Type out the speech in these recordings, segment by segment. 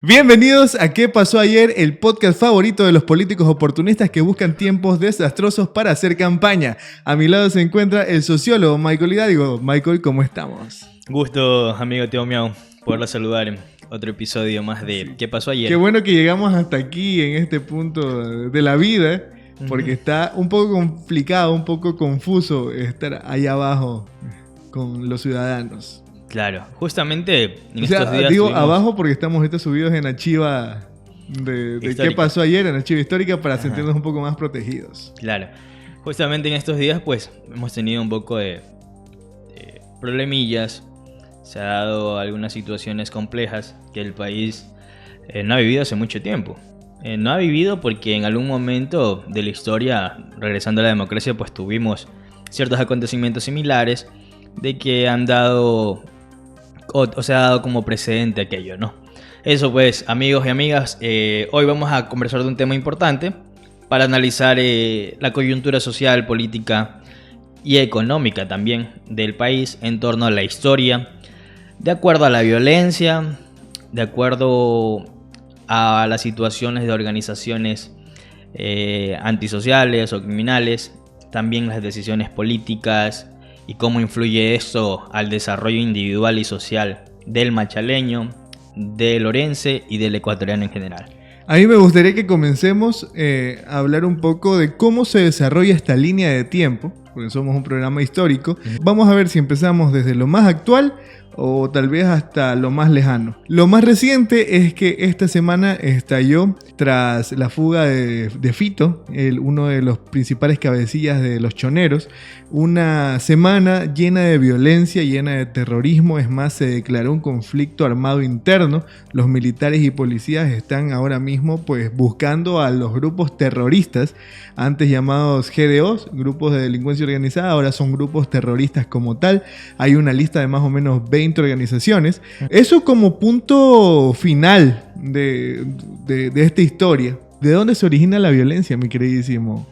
Bienvenidos a ¿Qué pasó ayer? El podcast favorito de los políticos oportunistas que buscan tiempos desastrosos para hacer campaña. A mi lado se encuentra el sociólogo Michael Hidalgo. Michael, ¿cómo estamos? Gusto, amigo Teo Miau, poderlo saludar en otro episodio más de ¿Qué pasó ayer? Qué bueno que llegamos hasta aquí, en este punto de la vida, porque está un poco complicado, un poco confuso estar ahí abajo con los ciudadanos. Claro, justamente en estos días digo abajo porque estamos subidos en archiva de ¿Qué pasó ayer? En archiva histórica para sentirnos un poco más protegidos. Claro, justamente en estos días pues hemos tenido un poco de problemillas. Se ha dado algunas situaciones complejas que el país no ha vivido hace mucho tiempo. No ha vivido porque en algún momento de la historia, regresando a la democracia, pues tuvimos ciertos acontecimientos similares de que han dado o se ha dado como precedente aquello, ¿no? Eso pues, amigos y amigas, hoy vamos a conversar de un tema importante para analizar la coyuntura social, política y económica también del país en torno a la historia, de acuerdo a la violencia, de acuerdo a las situaciones de organizaciones antisociales o criminales, también las decisiones políticas y cómo influye esto al desarrollo individual y social del machaleño, del orense y del ecuatoriano en general. A mí me gustaría que comencemos a hablar un poco de cómo se desarrolla esta línea de tiempo, porque somos un programa histórico. Vamos a ver si empezamos desde lo más actual o tal vez hasta lo más lejano. Lo más reciente es que esta semana estalló, tras la fuga de Fito, uno de los principales cabecillas de los choneros, una semana llena de violencia, llena de terrorismo. Es más, se declaró un conflicto armado interno. Los militares y policías están ahora mismo pues buscando a los grupos terroristas, antes llamados GDOs, grupos de delincuencia organizada, ahora son grupos terroristas como tal. Hay una lista de más o menos 20 organizaciones. Eso como punto final de esta historia. ¿De dónde se origina la violencia, mi queridísimo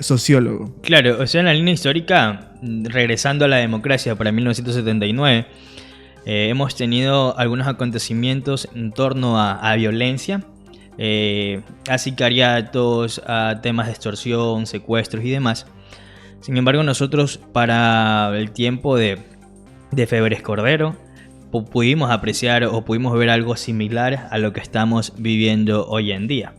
sociólogo? Claro, o sea, en la línea histórica, regresando a la democracia para 1979, hemos tenido algunos acontecimientos en torno a violencia, a sicariatos, a temas de extorsión, secuestros y demás. Sin embargo, nosotros para el tiempo de Febres Cordero pudimos apreciar o pudimos ver algo similar a lo que estamos viviendo hoy en día.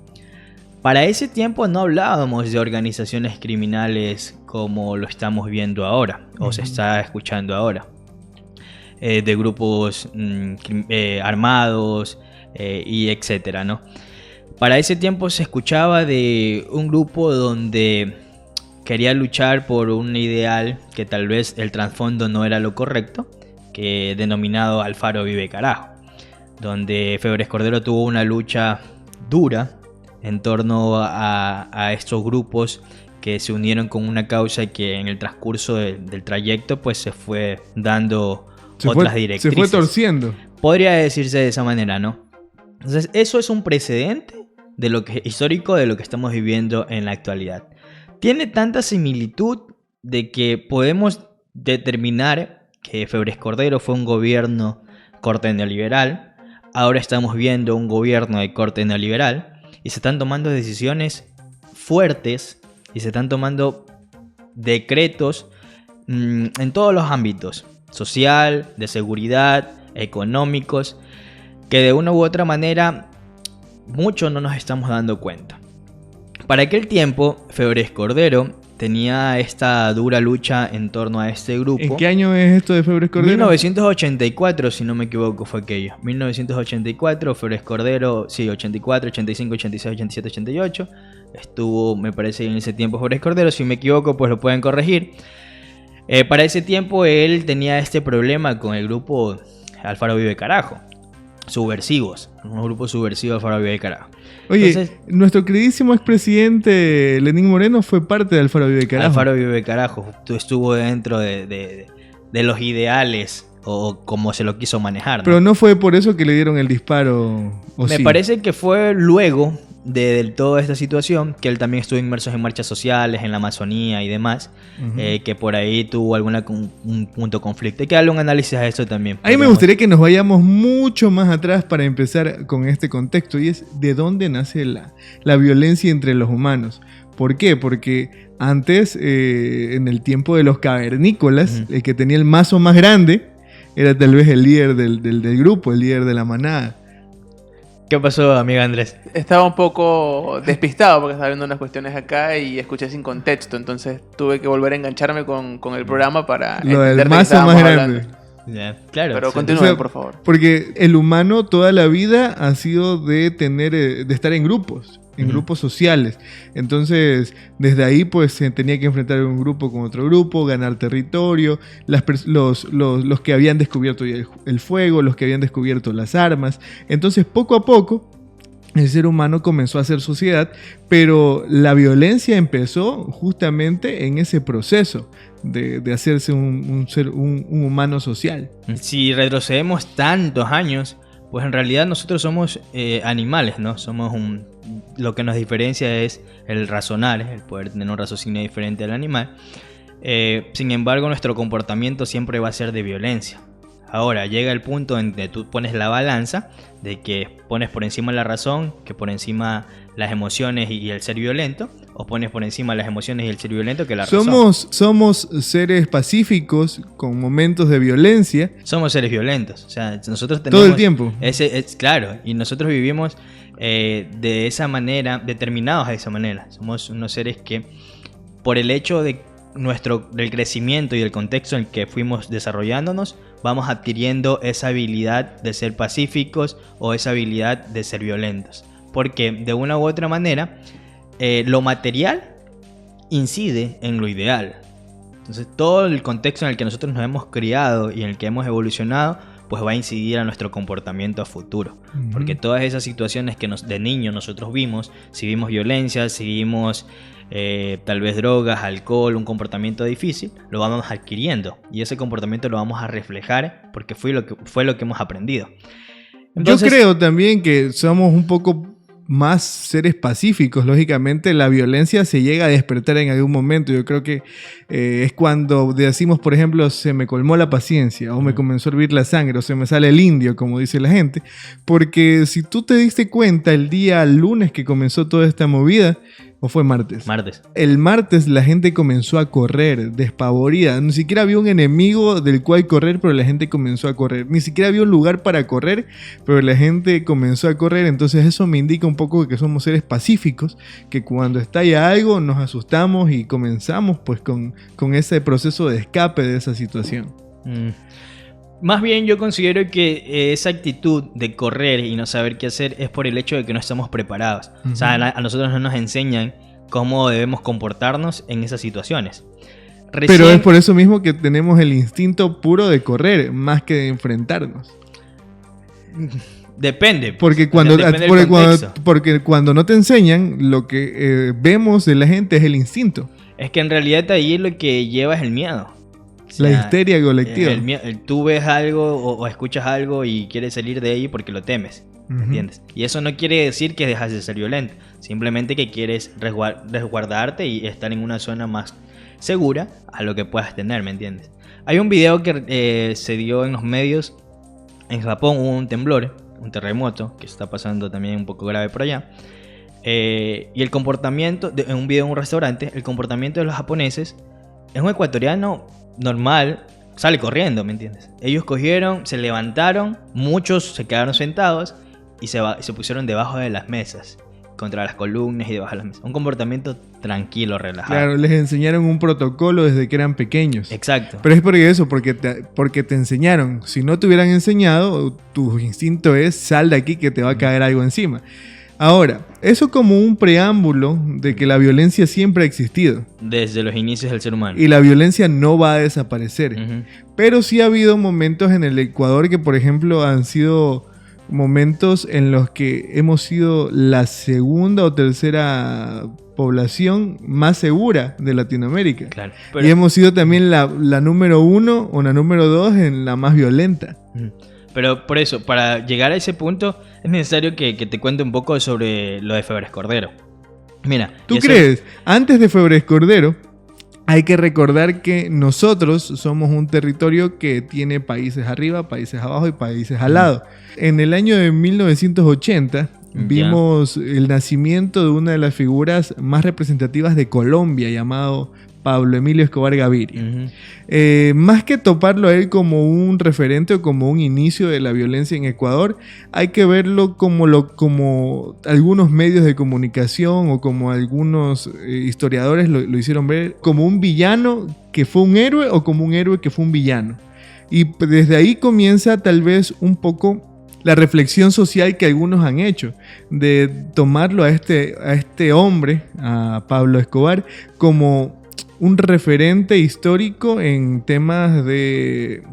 Para ese tiempo no hablábamos de organizaciones criminales como lo estamos viendo ahora o se está escuchando ahora, de grupos armados y etcétera, ¿no? Para ese tiempo se escuchaba de un grupo donde quería luchar por un ideal que tal vez el trasfondo no era lo correcto, que denominado Alfaro Vive Carajo, donde Febres Cordero tuvo una lucha dura en torno a estos grupos que se unieron con una causa que en el transcurso del trayecto pues se fue dando otras directrices. Se fue torciendo. Podría decirse de esa manera, ¿no? Entonces eso es un precedente de lo que histórico de lo que estamos viviendo en la actualidad. Tiene tanta similitud de que podemos determinar que Febres Cordero fue un gobierno corte neoliberal. Ahora estamos viendo un gobierno de corte neoliberal y se están tomando decisiones fuertes y se están tomando decretos en todos los ámbitos, social, de seguridad, económicos, que de una u otra manera muchos no nos estamos dando cuenta. Para aquel tiempo, Febres Cordero tenía esta dura lucha en torno a este grupo. ¿En qué año es esto de Febres Cordero? 1984, si no me equivoco, fue aquello. 1984, Febres Cordero, sí, 84, 85, 86, 87, 88. Estuvo, me parece, en ese tiempo Febres Cordero. Si me equivoco, pues lo pueden corregir. Para ese tiempo, él tenía este problema con el grupo Alfaro Vive Carajo. Subversivos, un grupo subversivo de Alfaro Vive Carajo. Oye, entonces, nuestro queridísimo expresidente Lenín Moreno fue parte de Alfaro Vive Carajo. Alfaro Vive Carajo estuvo dentro de los ideales o como se lo quiso manejar, ¿no? Pero no fue por eso que le dieron el disparo. Me parece que fue luego de toda esta situación, que él también estuvo inmerso en marchas sociales, en la Amazonía y demás, que por ahí tuvo un punto de conflicto. Hay que darle un análisis a eso también. A mí me gustaría que nos vayamos mucho más atrás para empezar con este contexto, y es de dónde nace la violencia entre los humanos. ¿Por qué? Porque antes, en el tiempo de los cavernícolas, el que tenía el mazo más grande era tal vez el líder del grupo, el líder de la manada. ¿Qué pasó, amigo Andrés? Estaba un poco despistado porque estaba viendo unas cuestiones acá y escuché sin contexto, entonces tuve que volver a engancharme con el programa para Lo entender del de qué mazo más estábamos grande. hablando. Ya, claro. Pero sí. continúen, O sea, por favor. Porque el humano toda la vida ha sido de estar en grupos sociales. Entonces, desde ahí pues se tenía que enfrentar un grupo con otro grupo, ganar territorio, los que habían descubierto ya el fuego, los que habían descubierto las armas. Entonces, poco a poco, el ser humano comenzó a hacer sociedad, pero la violencia empezó justamente en ese proceso de hacerse un humano social. Si retrocedemos tantos años, pues en realidad nosotros somos animales, ¿no? Lo que nos diferencia es el razonar, el poder tener un raciocinio diferente al animal. Sin embargo, nuestro comportamiento siempre va a ser de violencia. Ahora, llega el punto en que tú pones la balanza, de que pones por encima la razón, que por encima las emociones y el ser violento, o pones por encima las emociones y el ser violento que la razón. Somos seres pacíficos con momentos de violencia. Somos seres violentos, o sea, nosotros tenemos... Todo el tiempo. Claro, y nosotros vivimos de esa manera, determinados de esa manera. Somos unos seres que, por el hecho del crecimiento y del contexto en el que fuimos desarrollándonos, vamos adquiriendo esa habilidad de ser pacíficos o esa habilidad de ser violentos. Porque de una u otra manera, lo material incide en lo ideal. Entonces todo el contexto en el que nosotros nos hemos criado y en el que hemos evolucionado, pues va a incidir a nuestro comportamiento a futuro. Porque todas esas situaciones que de niños nosotros vimos, si vimos violencia, si vimos tal vez drogas, alcohol, un comportamiento difícil, lo vamos adquiriendo. Y ese comportamiento lo vamos a reflejar porque fue lo que hemos aprendido. Entonces, yo creo también que somos un poco más seres pacíficos. Lógicamente la violencia se llega a despertar en algún momento. Yo creo que es cuando decimos, por ejemplo, se me colmó la paciencia, o me comenzó a hervir la sangre, o se me sale el indio, como dice la gente. Porque si tú te diste cuenta el día lunes que comenzó toda esta movida, ¿o fue martes? Martes. El martes la gente comenzó a correr despavorida. Ni siquiera había un enemigo del cual correr, pero la gente comenzó a correr. Ni siquiera había un lugar para correr, pero la gente comenzó a correr. Entonces eso me indica un poco que somos seres pacíficos, que cuando estalla algo nos asustamos y comenzamos pues con ese proceso de escape de esa situación. Más bien yo considero que esa actitud de correr y no saber qué hacer es por el hecho de que no estamos preparados. O sea, a nosotros no nos enseñan cómo debemos comportarnos en esas situaciones. Pero es por eso mismo que tenemos el instinto puro de correr, más que de enfrentarnos. Depende. Porque cuando no te enseñan, lo que vemos de la gente es el instinto. Es que en realidad ahí lo que lleva es el miedo. O sea, la histeria colectiva. Tú ves algo o escuchas algo y quieres salir de ahí porque lo temes, ¿entiendes? Y eso no quiere decir que dejas de ser violento, simplemente que quieres resguardarte y estar en una zona más segura a lo que puedas tener, ¿me entiendes? Hay un video que se dio en los medios. En Japón hubo un temblor, un terremoto, que está pasando también un poco grave por allá. Y el comportamiento, en un video en un restaurante, el comportamiento de los japoneses es un ecuatoriano normal, sale corriendo, ¿me entiendes? Ellos cogieron, se levantaron, muchos se quedaron sentados y se pusieron debajo de las mesas, contra las columnas y debajo de las mesas. Un comportamiento tranquilo, relajado. Claro, les enseñaron un protocolo desde que eran pequeños. Exacto. Pero es por eso, porque te enseñaron. Si no te hubieran enseñado, tu instinto es sal de aquí que te va a caer algo encima. Ahora, eso como un preámbulo de que la violencia siempre ha existido. Desde los inicios del ser humano. Y la violencia no va a desaparecer. Pero sí ha habido momentos en el Ecuador que, por ejemplo, han sido momentos en los que hemos sido la segunda o tercera población más segura de Latinoamérica. Claro, y hemos sido también la número 1 o la número 2 en la más violenta. Pero por eso, para llegar a ese punto, es necesario que te cuente un poco sobre lo de Febres Cordero. Mira, ¿Tú crees? Antes de Febres Cordero, hay que recordar que nosotros somos un territorio que tiene países arriba, países abajo y países al lado. En el año de 1980 vimos el nacimiento de una de las figuras más representativas de Colombia, llamado Pablo Emilio Escobar Gaviria. Más que toparlo a él como un referente o como un inicio de la violencia en Ecuador, hay que verlo como algunos medios de comunicación o como algunos historiadores lo hicieron ver, como un villano que fue un héroe o como un héroe que fue un villano. Y desde ahí comienza tal vez un poco la reflexión social que algunos han hecho, de tomarlo a este hombre, a Pablo Escobar, como un referente histórico en temas de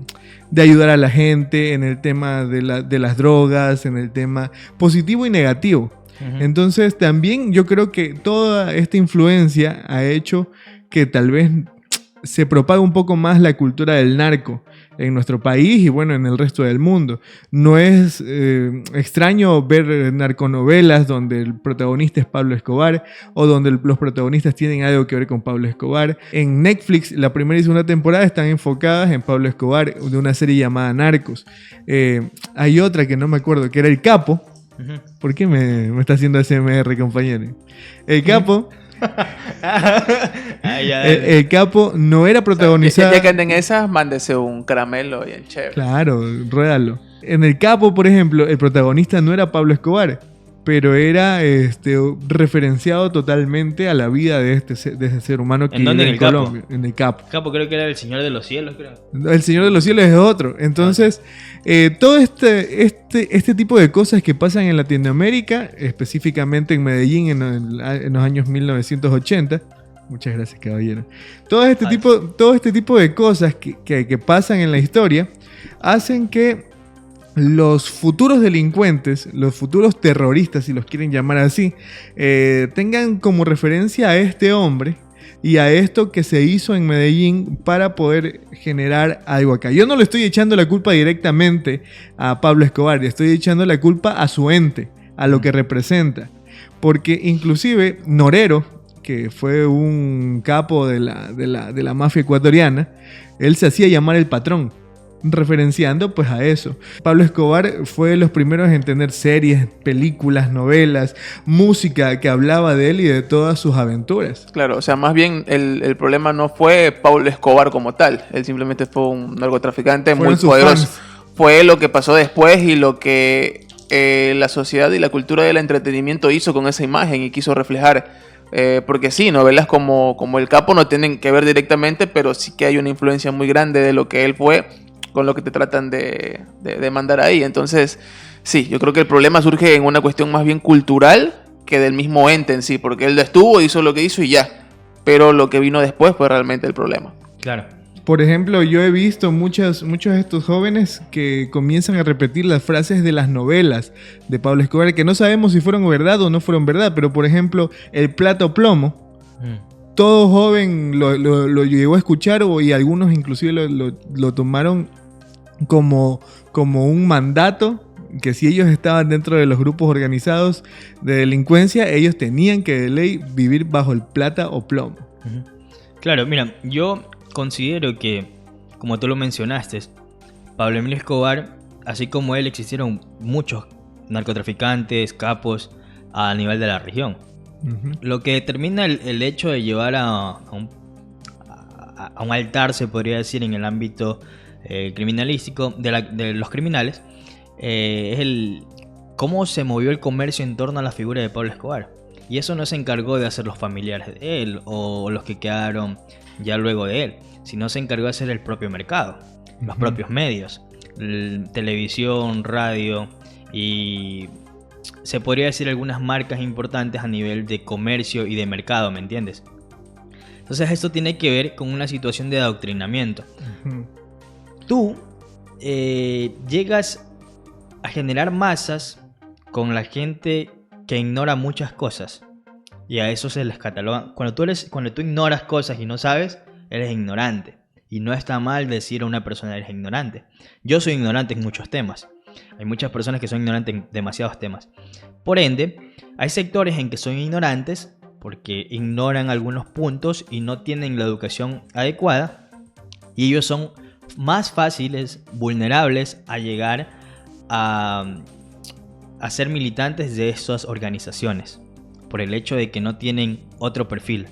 ayudar a la gente, en el tema de las drogas, en el tema positivo y negativo. Entonces también yo creo que toda esta influencia ha hecho que tal vez se propague un poco más la cultura del narco en nuestro país y bueno, en el resto del mundo. No es extraño ver narconovelas donde el protagonista es Pablo Escobar o donde los protagonistas tienen algo que ver con Pablo Escobar. En Netflix, la primera y segunda temporada están enfocadas en Pablo Escobar de una serie llamada Narcos. Hay otra que no me acuerdo, que era El Capo. ¿Por qué me está haciendo ASMR, compañero? El Capo... el Capo no era protagonizado. Ya que anden esas, mándese un caramelo y el chévere. Claro, ruédalo. En El Capo, por ejemplo, el protagonista no era Pablo Escobar, pero era referenciado totalmente a la vida de ese ser humano que vive en Colombia. En El Capo. Capo creo que era el Señor de los Cielos, creo. El Señor de los Cielos es otro. Entonces, todo este tipo de cosas que pasan en Latinoamérica, específicamente en Medellín en los años 1980. Muchas gracias, caballero. Todo este tipo de cosas que pasan en la historia hacen que los futuros delincuentes, los futuros terroristas, si los quieren llamar así, tengan como referencia a este hombre y a esto que se hizo en Medellín para poder generar algo acá. Yo no le estoy echando la culpa directamente a Pablo Escobar, le estoy echando la culpa a su ente, a lo que representa. Porque inclusive Norero, que fue un capo de la mafia ecuatoriana, él se hacía llamar el patrón, referenciando pues a eso. Pablo Escobar fue de los primeros en tener series, películas, novelas, música que hablaba de él y de todas sus aventuras. Claro, o sea, más bien el problema no fue Pablo Escobar como tal, él simplemente fue un narcotraficante muy poderoso. Fue lo que pasó después y lo que la sociedad y la cultura del entretenimiento hizo con esa imagen y quiso reflejar. Porque sí, novelas como El Capo no tienen que ver directamente, pero sí que hay una influencia muy grande de lo que él fue con lo que te tratan de mandar ahí. Entonces, sí, yo creo que el problema surge en una cuestión más bien cultural que del mismo ente en sí, porque él estuvo, hizo lo que hizo y ya. Pero lo que vino después fue realmente el problema. Claro. Por ejemplo, yo he visto muchos de estos jóvenes que comienzan a repetir las frases de las novelas de Pablo Escobar, que no sabemos si fueron verdad o no fueron verdad, pero por ejemplo, el plato plomo, todo joven lo llegó a escuchar y algunos inclusive lo tomaron como un mandato, que si ellos estaban dentro de los grupos organizados de delincuencia, ellos tenían que de ley vivir bajo el plata o plomo. Claro, mira, yo considero que, como tú lo mencionaste, Pablo Emilio Escobar, así como él, existieron muchos narcotraficantes, capos a nivel de la región. Lo que determina el hecho de llevar a un altar, se podría decir, en el ámbito criminalístico de los criminales, es cómo se movió el comercio en torno a la figura de Pablo Escobar. Y eso no se encargó de hacer los familiares de él o los que quedaron ya luego de él, sino se encargó de hacer el propio mercado, los propios medios, televisión, radio y se podría decir algunas marcas importantes a nivel de comercio y de mercado, ¿me entiendes? Entonces esto tiene que ver con una situación de adoctrinamiento. Tú llegas a generar masas con la gente que ignora muchas cosas y a eso se les cataloga. Cuando tú ignoras cosas y no sabes, eres ignorante. Y no está mal decir a una persona eres ignorante. Yo soy ignorante en muchos temas. Hay muchas personas que son ignorantes en demasiados temas. Por ende, hay sectores en que son ignorantes porque ignoran algunos puntos y no tienen la educación adecuada, y ellos son más fáciles, vulnerables a llegar a ser militantes de estas organizaciones, por el hecho de que no tienen otro perfil,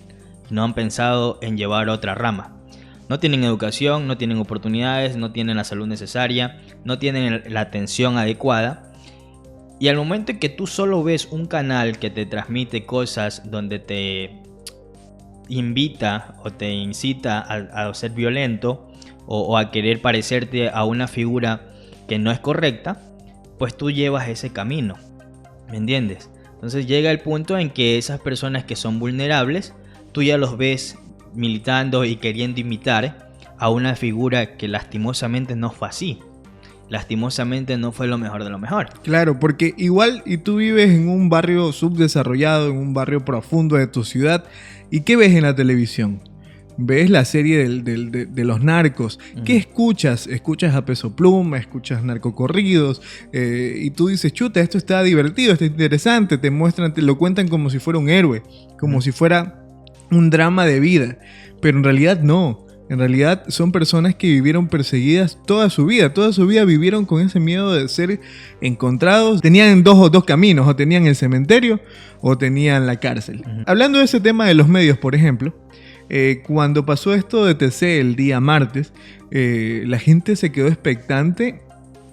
no han pensado en llevar otra rama. No tienen educación, no tienen oportunidades, no tienen la salud necesaria, no tienen la atención adecuada. Y al momento en que tú solo ves un canal que te transmite cosas donde te invita o te incita a ser violento o a querer parecerte a una figura que no es correcta, pues tú llevas ese camino, ¿me entiendes? Entonces llega el punto en que esas personas que son vulnerables, tú ya los ves militando y queriendo imitar a una figura que lastimosamente no fue así. Lastimosamente no fue lo mejor de lo mejor. Claro, porque igual y tú vives en un barrio subdesarrollado, en un barrio profundo de tu ciudad, ¿y qué ves en la televisión? Ves la serie de los narcos. ¿Qué escuchas? Escuchas a Peso Pluma, escuchas narcocorridos, y tú dices, chuta, esto está divertido, está interesante, te muestran, te lo cuentan como si fuera un héroe, como si fuera un drama de vida, pero en realidad no. En realidad son personas que vivieron perseguidas toda su vida vivieron con ese miedo de ser encontrados. Tenían dos caminos, o tenían el cementerio o tenían la cárcel. Hablando de ese tema de los medios, por ejemplo, cuando pasó esto de TC el día martes, la gente se quedó expectante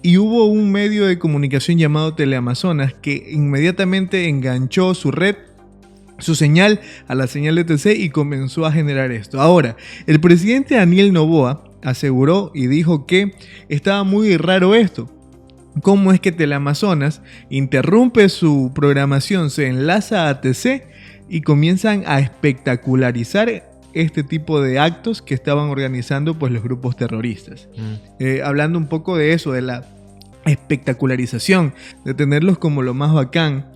y hubo un medio de comunicación llamado Teleamazonas que inmediatamente enganchó su señal a la señal de TC y comenzó a generar esto. Ahora, el presidente Daniel Noboa aseguró y dijo que estaba muy raro esto. ¿Cómo es que Teleamazonas interrumpe su programación, se enlaza a TC y comienzan a espectacularizar este tipo de actos que estaban organizando pues los grupos terroristas? Hablando un poco de eso, de la espectacularización, de tenerlos como lo más bacán,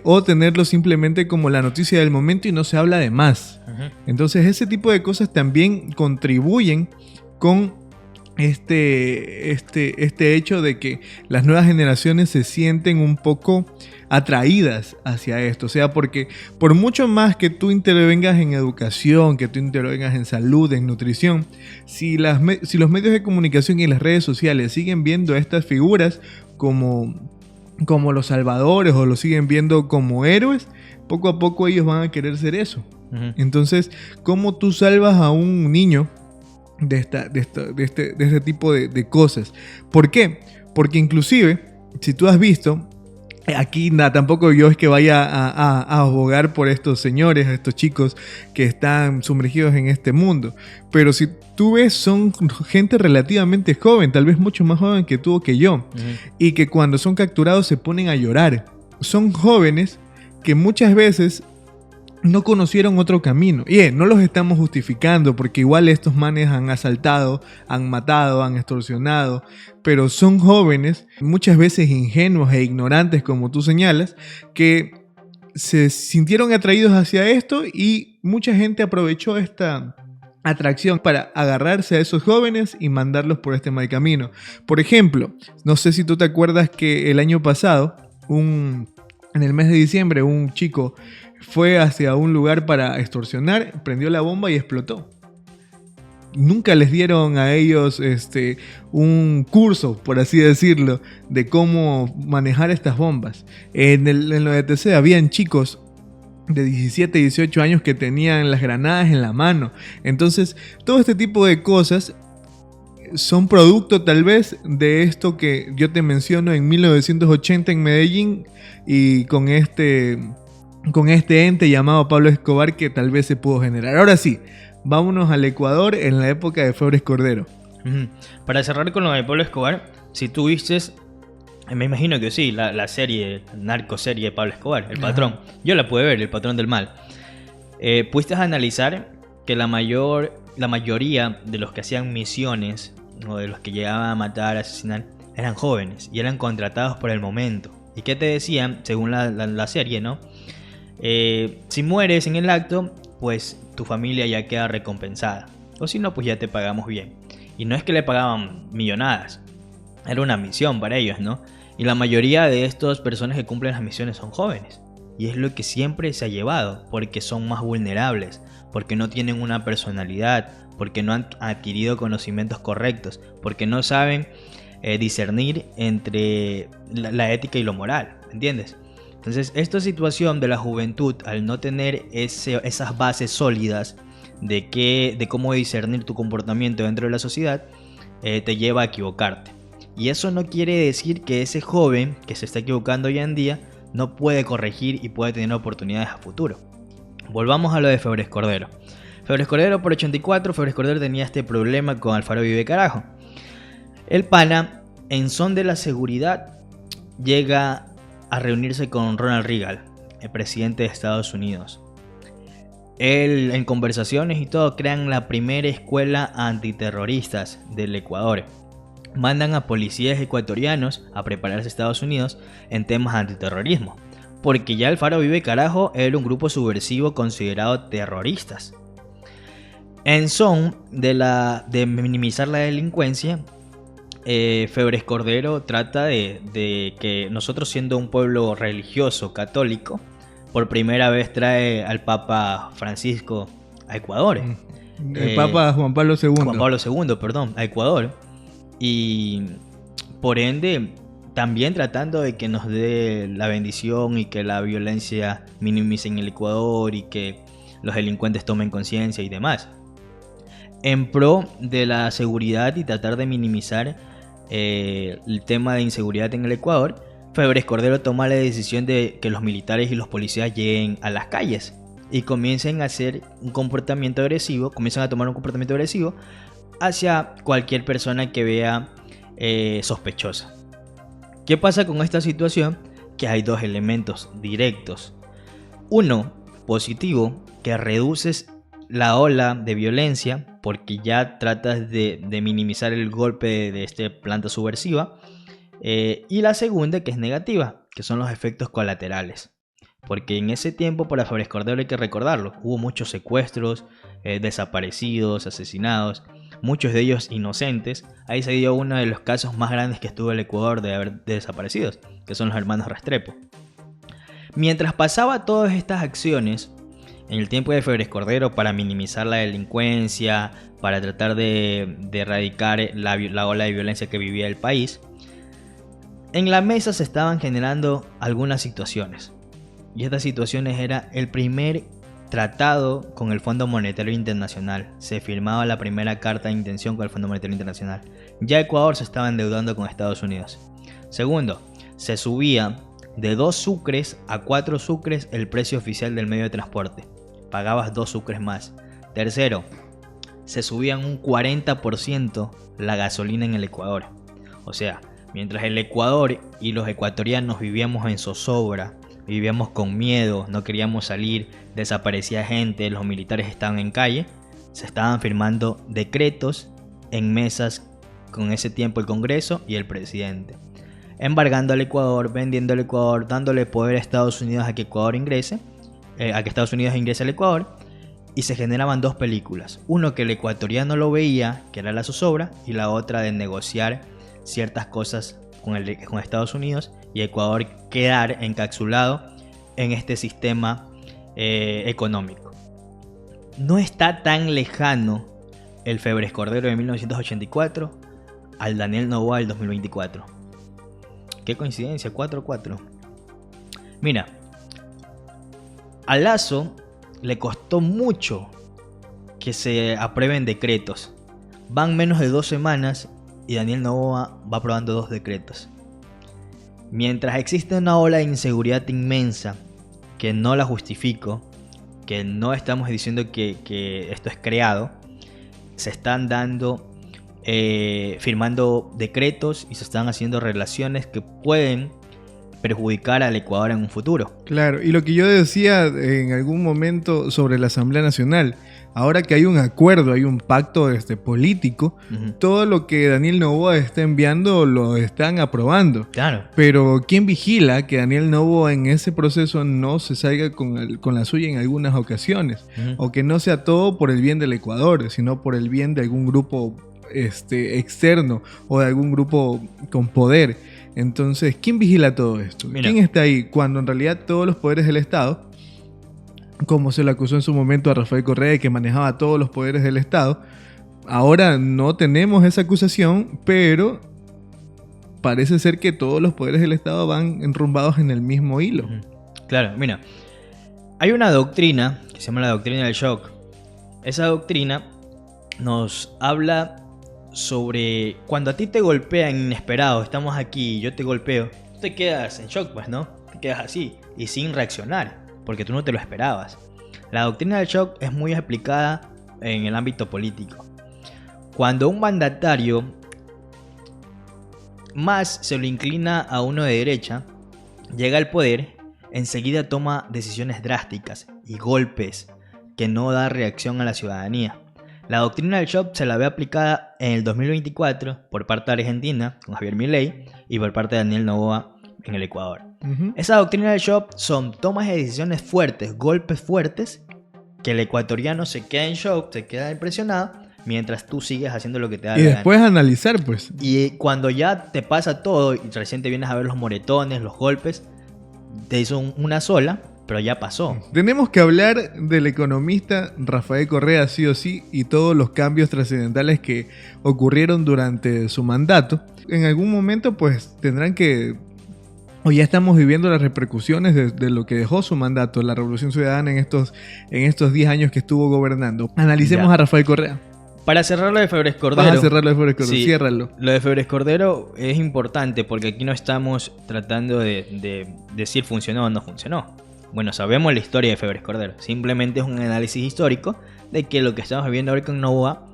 o tenerlos simplemente como la noticia del momento y no se habla de más. Entonces ese tipo de cosas también contribuyen con este hecho de que las nuevas generaciones se sienten un poco atraídas hacia esto. O sea, porque por mucho más que tú intervengas en educación, que tú intervengas en salud, en nutrición, si los medios de comunicación y las redes sociales siguen viendo a estas figuras como los salvadores, o los siguen viendo como héroes, poco a poco ellos van a querer ser eso. Entonces, ¿cómo tú salvas a un niño de este tipo de cosas? ¿Por qué? Porque inclusive, si tú has visto, aquí tampoco yo es que vaya a abogar por estos señores, estos chicos que están sumergidos en este mundo, pero si tú ves, son gente relativamente joven, tal vez mucho más joven que tú o que yo, y que cuando son capturados se ponen a llorar. Son jóvenes que muchas veces no conocieron otro camino. Y no los estamos justificando, porque igual estos manes han asaltado, han matado, han extorsionado, pero son jóvenes, muchas veces ingenuos e ignorantes, como tú señalas, que se sintieron atraídos hacia esto, y mucha gente aprovechó esta atracción para agarrarse a esos jóvenes y mandarlos por este mal camino. Por ejemplo, no sé si tú te acuerdas que el año pasado, en el mes de diciembre, un chico fue hacia un lugar para extorsionar, prendió la bomba y explotó. Nunca les dieron a ellos un curso, por así decirlo, de cómo manejar estas bombas. En lo de TC habían chicos de 17, 18 años que tenían las granadas en la mano. Entonces, todo este tipo de cosas son producto tal vez de esto que yo te menciono en 1980 en Medellín, y con este ente llamado Pablo Escobar, que tal vez se pudo generar. Ahora sí, vámonos al Ecuador en la época de Febres Cordero. Para cerrar con lo de Pablo Escobar, si tú vistes, me imagino que sí, la serie, narcoserie de Pablo Escobar, El Patrón. Yo la pude ver, El Patrón del Mal. Pudiste analizar que la mayoría de los que hacían misiones, o de los que llegaban a matar, a asesinar, eran jóvenes y eran contratados por el momento. ¿Y qué te decían? Según la serie, ¿no? Si mueres en el acto, pues tu familia ya queda recompensada. O si no, pues ya te pagamos bien. Y no es que le pagaban millonadas. Era una misión para ellos, ¿no? Y la mayoría de estas personas que cumplen las misiones son jóvenes. Y es lo que siempre se ha llevado, porque son más vulnerables, porque no tienen una personalidad, porque no han adquirido conocimientos correctos, porque no saben discernir entre la ética y lo moral, ¿entiendes? Entonces, esta situación de la juventud, al no tener esas bases sólidas de cómo discernir tu comportamiento dentro de la sociedad, te lleva a equivocarte. Y eso no quiere decir que ese joven que se está equivocando hoy en día no puede corregir y puede tener oportunidades a futuro. Volvamos a lo de Febres Cordero. Febres Cordero por 84, Febres Cordero tenía este problema con Alfaro Vive Carajo. El pana, en son de la seguridad, llega a reunirse con Ronald Reagan, el presidente de Estados Unidos. Él, en conversaciones y todo, crean la primera escuela antiterroristas del Ecuador. Mandan a policías ecuatorianos a prepararse a Estados Unidos en temas antiterrorismo, porque ya Alfaro Vive Carajo era un grupo subversivo considerado terroristas. En son de minimizar la delincuencia, Febres Cordero trata de que nosotros, siendo un pueblo religioso católico, por primera vez trae al Papa Francisco a Ecuador. El Papa Juan Pablo II. Juan Pablo II, perdón, a Ecuador. Y por ende, también tratando de que nos dé la bendición y que la violencia minimice en el Ecuador y que los delincuentes tomen conciencia y demás. En pro de la seguridad y tratar de minimizar el tema de inseguridad en el Ecuador, Febres Cordero toma la decisión de que los militares y los policías lleguen a las calles y comiencen a hacer un comportamiento agresivo, comienzan a tomar un comportamiento agresivo hacia cualquier persona que vea sospechosa. ¿Qué pasa con esta situación? Que hay dos elementos directos. Uno, positivo, que reduces la ola de violencia porque ya tratas de minimizar el golpe de esta planta subversiva. Y la segunda, que es negativa, que son los efectos colaterales. Porque en ese tiempo, para Febres Cordero, hay que recordarlo, hubo muchos secuestros, desaparecidos, asesinados, muchos de ellos inocentes. Ahí se dio uno de los casos más grandes que estuvo el Ecuador de desaparecidos, que son los hermanos Restrepo. Mientras pasaba todas estas acciones en el tiempo de Febres Cordero para minimizar la delincuencia, para tratar de erradicar la ola de violencia que vivía el país, en la mesa se estaban generando algunas situaciones. Y estas situaciones era el primer tratado con el Fondo Monetario Internacional. Se firmaba la primera carta de intención con el Fondo Monetario Internacional. Ya Ecuador se estaba endeudando con Estados Unidos. Segundo, se subía de 2 sucres a 4 sucres el precio oficial del medio de transporte. Pagabas 2 sucres más. Tercero, se subían un 40% la gasolina en el Ecuador. O sea, mientras el Ecuador y los ecuatorianos vivíamos en zozobra, vivíamos con miedo, no queríamos salir, desaparecía gente, los militares estaban en calle, se estaban firmando decretos en mesas con ese tiempo el Congreso y el presidente, embargando al Ecuador, vendiendo al Ecuador, dándole poder a Estados Unidos a que Ecuador ingrese, a que Estados Unidos ingrese al Ecuador, y se generaban dos películas, uno que el ecuatoriano lo veía, que era la zozobra, y la otra de negociar ciertas cosas con Estados Unidos y Ecuador quedar encapsulado en este sistema económico. No está tan lejano el Febres Cordero de 1984 al Daniel Noboa del 2024. Qué coincidencia, 4-4. Mira, a Lazo le costó mucho que se aprueben decretos. Van menos de 2 semanas y Daniel Noboa va aprobando 2 decretos. Mientras existe una ola de inseguridad inmensa, que no la justifico, que no estamos diciendo que esto es creado, se están firmando decretos y se están haciendo relaciones que pueden perjudicar al Ecuador en un futuro. Claro, y lo que yo decía en algún momento sobre la Asamblea Nacional, ahora que hay un acuerdo, hay un pacto político, todo lo que Daniel Noboa está enviando lo están aprobando. Claro. Pero ¿quién vigila que Daniel Noboa en ese proceso no se salga con la suya en algunas ocasiones? O que no sea todo por el bien del Ecuador, sino por el bien de algún grupo externo o de algún grupo con poder. Entonces, ¿quién vigila todo esto? Mira. ¿Quién está ahí? Cuando en realidad todos los poderes del Estado, como se le acusó en su momento a Rafael Correa de que manejaba todos los poderes del Estado, ahora no tenemos esa acusación, pero parece ser que todos los poderes del Estado van enrumbados en el mismo hilo. Claro, mira, hay una doctrina que se llama la doctrina del shock. Esa doctrina nos habla sobre cuando a ti te golpean inesperado, estamos aquí, yo te golpeo, tú te quedas en shock, pues, ¿no? Te quedas así y sin reaccionar, porque tú no te lo esperabas. La doctrina del shock es muy aplicada en el ámbito político. Cuando un mandatario más se lo inclina a uno de derecha, llega al poder, enseguida toma decisiones drásticas y golpes que no da reacción a la ciudadanía. La doctrina del shock se la ve aplicada en el 2024 por parte de Argentina, con Javier Milei, y por parte de Daniel Noboa en el Ecuador. Esa doctrina del shock son tomas de decisiones fuertes, golpes fuertes, que el ecuatoriano se queda en shock, se queda impresionado, mientras tú sigues haciendo lo que te da la Y gana. después analizar, pues. Y cuando ya te pasa todo y recién te vienes a ver los moretones, los golpes, te hizo una sola, pero ya pasó. Tenemos que hablar del economista Rafael Correa sí o sí y todos los cambios trascendentales que ocurrieron durante su mandato. En algún momento pues tendrán que, o ya estamos viviendo las repercusiones de lo que dejó su mandato, la Revolución Ciudadana en estos 10 años que estuvo gobernando. Analicemos Ya. a Rafael Correa. Para cerrar lo de Febres Cordero. Vas a cerrarlo de Febres Cordero, Sí, ciérralo. Lo de Febres Cordero es importante porque aquí no estamos tratando de decir funcionó o no funcionó. Bueno, sabemos la historia de Febres Cordero. Simplemente es un análisis histórico de que lo que estamos viviendo ahora con Noboa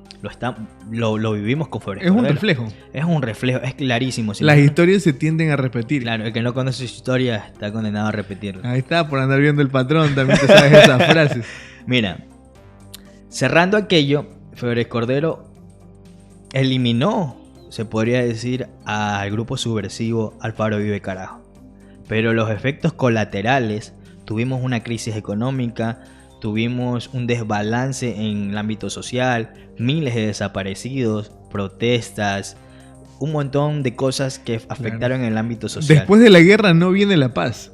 lo vivimos con Febres Es Cordero. un reflejo. Es un reflejo, es clarísimo. Si Las no- historias se tienden a repetir. Claro, el que no conoce su historia está condenado a repetirla. Ahí está, por andar viendo el patrón, también te sabes esas frases. Mira, cerrando aquello, Febres Cordero eliminó, se podría decir, al grupo subversivo Alfaro Vive Carajo. Pero los efectos colaterales, tuvimos una crisis económica, tuvimos un desbalance en el ámbito social, miles de desaparecidos, protestas, un montón de cosas que afectaron en el ámbito social. Después de la guerra no viene la paz.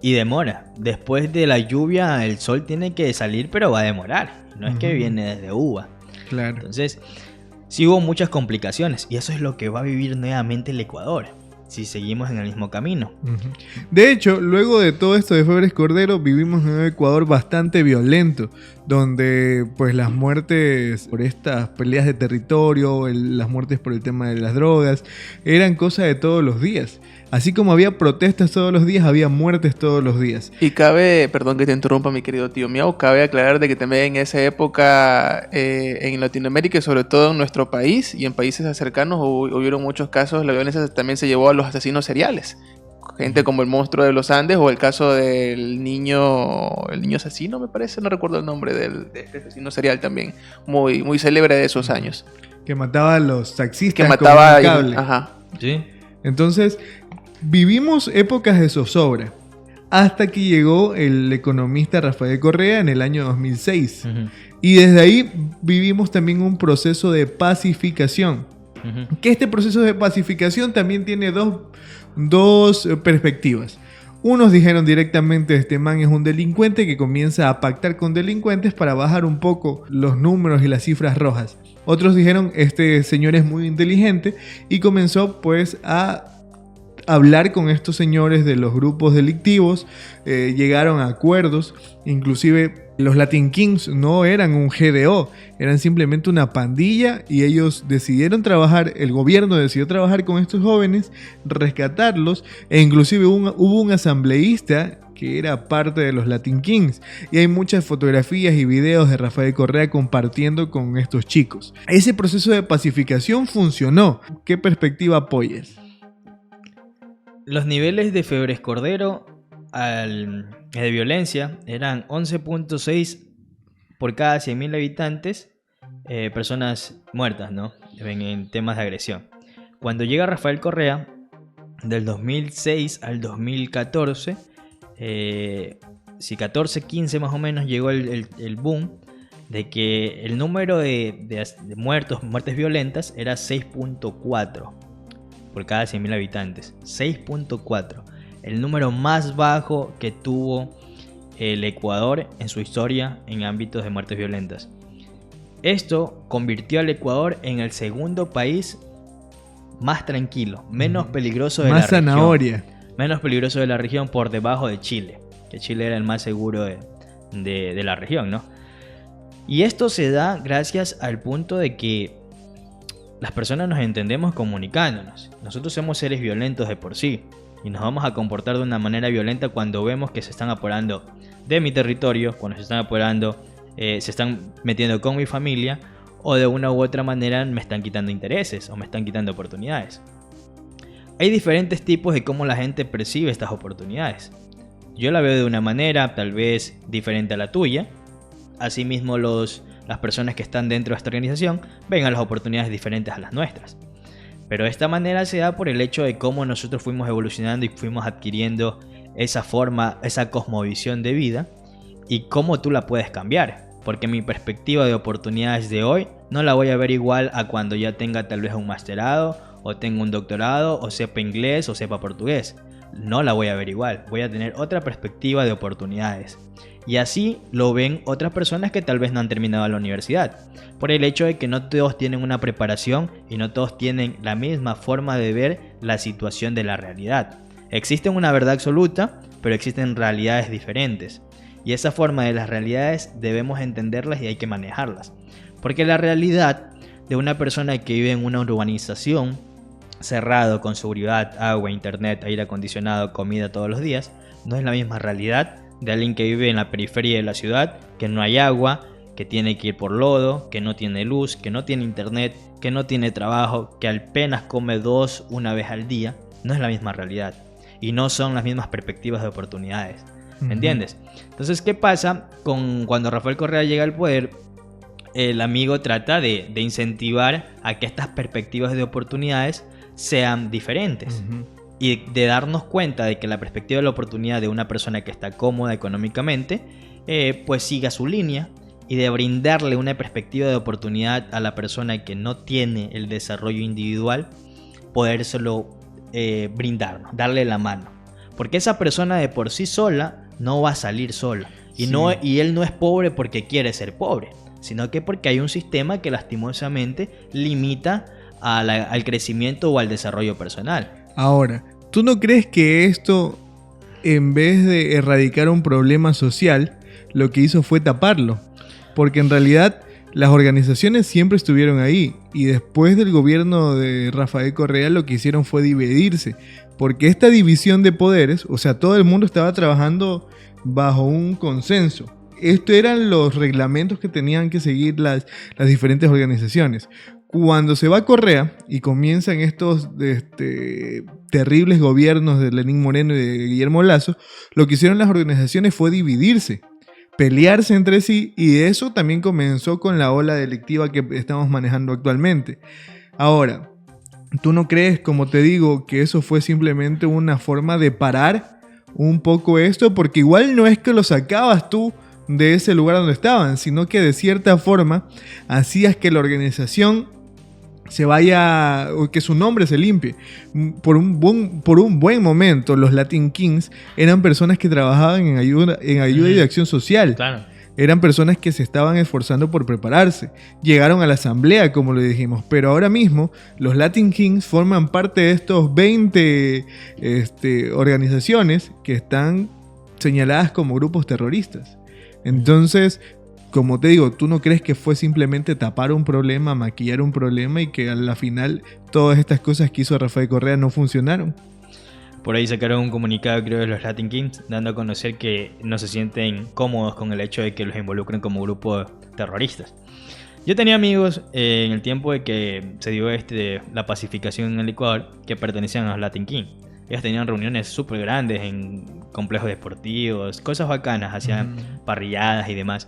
Y demora. Después de la lluvia el sol tiene que salir, pero va a demorar. No es que viene desde uva. Claro. Entonces, sí hubo muchas complicaciones. Y eso es lo que va a vivir nuevamente el Ecuador, si seguimos en el mismo camino. De hecho, luego de todo esto de Febres Cordero, vivimos en un Ecuador bastante violento, donde pues las muertes por estas peleas de territorio, las muertes por el tema de las drogas, eran cosas de todos los días. Así como había protestas todos los días, había muertes todos los días. Y cabe, perdón que te interrumpa mi querido tío Miau, cabe aclarar de que también en esa época en Latinoamérica y sobre todo en nuestro país y en países cercanos hubieron muchos casos, la violencia también se llevó a los asesinos seriales. Gente como el monstruo de los Andes o el caso del niño asesino, me parece, no recuerdo el nombre de este asesino serial también, muy, muy célebre de esos años. Que mataba a los taxistas Que mataba con un cable. Ajá. ¿Sí? Entonces, vivimos épocas de zozobra, hasta que llegó el economista Rafael Correa en el año 2006. Y desde ahí vivimos también un proceso de pacificación. Que este proceso de pacificación también tiene dos perspectivas. Unos dijeron directamente, este man es un delincuente que comienza a pactar con delincuentes para bajar un poco los números y las cifras rojas. Otros dijeron, este señor es muy inteligente y comenzó pues a hablar con estos señores de los grupos delictivos, llegaron a acuerdos, inclusive los Latin Kings no eran un GDO, eran simplemente una pandilla y ellos decidieron trabajar, el gobierno decidió trabajar con estos jóvenes, rescatarlos e inclusive hubo un asambleísta que era parte de los Latin Kings y hay muchas fotografías y videos de Rafael Correa compartiendo con estos chicos. Ese proceso de pacificación funcionó. ¿Qué perspectiva apoyas? Los niveles de Febres Cordero de violencia eran 11.6 por cada 100.000 habitantes, personas muertas, ¿no? En temas de agresión. Cuando llega Rafael Correa, del 2006 al 2014, si 14, 15 más o menos llegó el boom, de que el número de muertes violentas era 6.4 por cada 100.000 habitantes. 6.4. El número más bajo que tuvo el Ecuador en su historia en ámbitos de muertes violentas. Esto convirtió al Ecuador en el segundo país más tranquilo, menos peligroso de la región. Más zanahoria. Menos peligroso de la región, por debajo de Chile. Que Chile era el más seguro de la región, ¿no? Y esto se da gracias al punto de que las personas nos entendemos comunicándonos. Nosotros somos seres violentos de por sí. Y nos vamos a comportar de una manera violenta cuando vemos que se están apoderando de mi territorio, cuando se están apoderando, se están metiendo con mi familia, o de una u otra manera me están quitando intereses o me están quitando oportunidades. Hay diferentes tipos de cómo la gente percibe estas oportunidades. Yo la veo de una manera tal vez diferente a la tuya. Asimismo, las personas que están dentro de esta organización ven a las oportunidades diferentes a las nuestras. Pero de esta manera se da por el hecho de cómo nosotros fuimos evolucionando y fuimos adquiriendo esa forma, esa cosmovisión de vida, y cómo tú la puedes cambiar. Porque mi perspectiva de oportunidades de hoy no la voy a ver igual a cuando ya tenga tal vez un masterado, o tenga un doctorado, o sepa inglés, o sepa portugués. No la voy a ver igual. Voy a tener otra perspectiva de oportunidades. Y así lo ven otras personas que tal vez no han terminado la universidad. Por el hecho de que no todos tienen una preparación y no todos tienen la misma forma de ver la situación de la realidad. Existe una verdad absoluta, pero existen realidades diferentes. Y esa forma de las realidades debemos entenderlas y hay que manejarlas. Porque la realidad de una persona que vive en una urbanización, cerrado, con seguridad, agua, internet, aire acondicionado, comida todos los días, no es la misma realidad de alguien que vive en la periferia de la ciudad, que no hay agua, que tiene que ir por lodo, que no tiene luz, que no tiene internet, que no tiene trabajo, que apenas come una vez al día. No es la misma realidad y no son las mismas perspectivas de oportunidades. ¿Entiendes? Entonces, ¿qué pasa cuando Rafael Correa llega al poder? El amigo trata de incentivar a que estas perspectivas de oportunidades sean diferentes. Y de darnos cuenta de que la perspectiva de la oportunidad de una persona que está cómoda económicamente, pues siga su línea, y de brindarle una perspectiva de oportunidad a la persona que no tiene el desarrollo individual, podérselo brindarnos, darle la mano. Porque esa persona de por sí sola no va a salir sola. Y él no es pobre porque quiere ser pobre, sino que porque hay un sistema que lastimosamente limita al crecimiento o al desarrollo personal. Ahora, ¿tú no crees que esto, en vez de erradicar un problema social, lo que hizo fue taparlo? Porque en realidad las organizaciones siempre estuvieron ahí, y después del gobierno de Rafael Correa lo que hicieron fue dividirse, porque esta división de poderes, o sea, todo el mundo estaba trabajando bajo un consenso. Estos eran los reglamentos que tenían que seguir las diferentes organizaciones. Cuando se va Correa y comienzan estos terribles gobiernos de Lenín Moreno y de Guillermo Lasso, lo que hicieron las organizaciones fue dividirse, pelearse entre sí, y eso también comenzó con la ola delictiva que estamos manejando actualmente. Ahora, ¿tú no crees, como te digo, que eso fue simplemente una forma de parar un poco esto? Porque igual no es que lo sacabas tú de ese lugar donde estaban, sino que de cierta forma hacías que la organización se vaya, o que su nombre se limpie. Por un buen momento, los Latin Kings eran personas que trabajaban en ayuda y acción social. Claro. Eran personas que se estaban esforzando por prepararse. Llegaron a la asamblea, como le dijimos. Pero ahora mismo, los Latin Kings forman parte de estos 20 organizaciones que están señaladas como grupos terroristas. Entonces, como te digo, ¿tú no crees que fue simplemente tapar un problema, maquillar un problema, y que a la final todas estas cosas que hizo Rafael Correa no funcionaron? Por ahí sacaron un comunicado, creo, de los Latin Kings, dando a conocer que no se sienten cómodos con el hecho de que los involucren como grupo terroristas. Yo tenía amigos en el tiempo de que se dio la pacificación en el Ecuador que pertenecían a los Latin Kings. Ellos tenían reuniones súper grandes en complejos deportivos, cosas bacanas, hacían parrilladas y demás.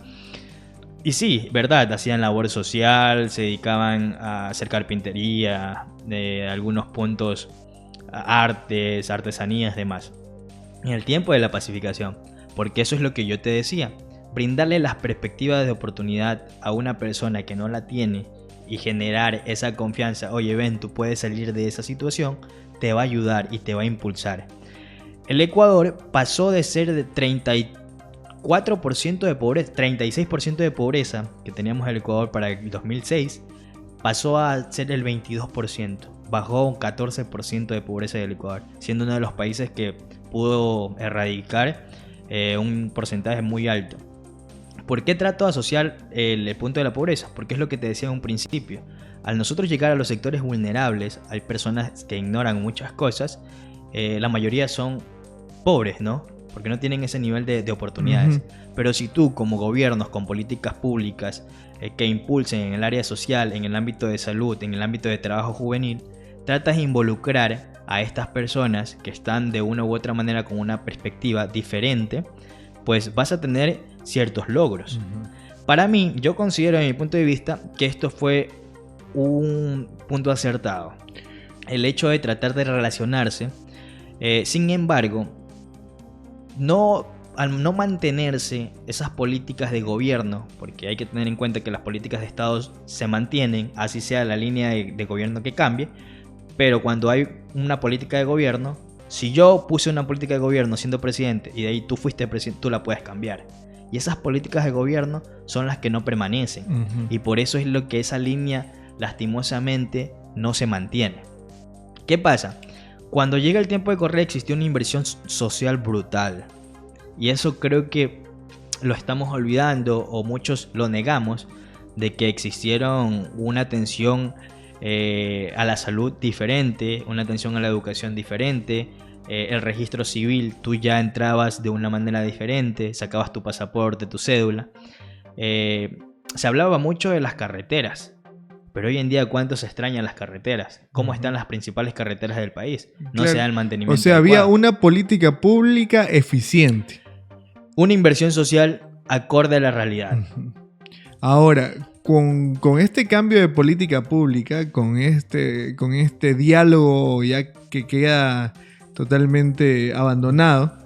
Y sí, verdad, hacían labor social, se dedicaban a hacer carpintería, de algunos puntos, artes, artesanías, demás. En el tiempo de la pacificación, porque eso es lo que yo te decía. brindarle las perspectivas de oportunidad a una persona que no la tiene y generar esa confianza, oye, ven, tú puedes salir de esa situación, te va a ayudar y te va a impulsar. El Ecuador pasó de ser de 34% de pobreza, 36% de pobreza que teníamos en el Ecuador para el 2006, pasó a ser el 22%, bajó un 14% de pobreza del Ecuador, siendo uno de los países que pudo erradicar un porcentaje muy alto. ¿Por qué trato de asociar el punto de la pobreza? Porque es lo que te decía en un principio. Al nosotros llegar a los sectores vulnerables, hay personas que ignoran muchas cosas. La mayoría son pobres, ¿no? Porque no tienen ese nivel de oportunidades. Uh-huh. Pero si tú, como gobiernos, con políticas públicas que impulsen en el área social, en el ámbito de salud, en el ámbito de trabajo juvenil, tratas de involucrar a estas personas que están de una u otra manera con una perspectiva diferente, pues vas a tener ciertos logros. Uh-huh. Para mí, yo considero, desde mi punto de vista, que esto fue un punto acertado. El hecho de tratar de relacionarse. Sin embargo, al no mantenerse esas políticas de gobierno, porque hay que tener en cuenta que las políticas de Estado se mantienen, así sea la línea de gobierno que cambie, pero cuando hay una política de gobierno, si yo puse una política de gobierno siendo presidente y de ahí tú fuiste presidente, tú la puedes cambiar. Y esas políticas de gobierno son las que no permanecen. Uh-huh. Y por eso es lo que esa línea, lastimosamente, no se mantiene. ¿Qué pasa? Cuando llega el tiempo de Correa existió una inversión social brutal. Y eso creo que lo estamos olvidando o muchos lo negamos, de que existieron una atención a la salud diferente, una atención a la educación diferente, el registro civil, tú ya entrabas de una manera diferente, sacabas tu pasaporte, tu cédula. Se hablaba mucho de las carreteras, pero hoy en día ¿cuánto se extrañan las carreteras? ¿Cómo están las principales carreteras del país? No se da el mantenimiento. O sea, adecuado. Había una política pública eficiente. Una inversión social acorde a la realidad. Ahora, con este cambio de política pública, con este diálogo ya que queda totalmente abandonado,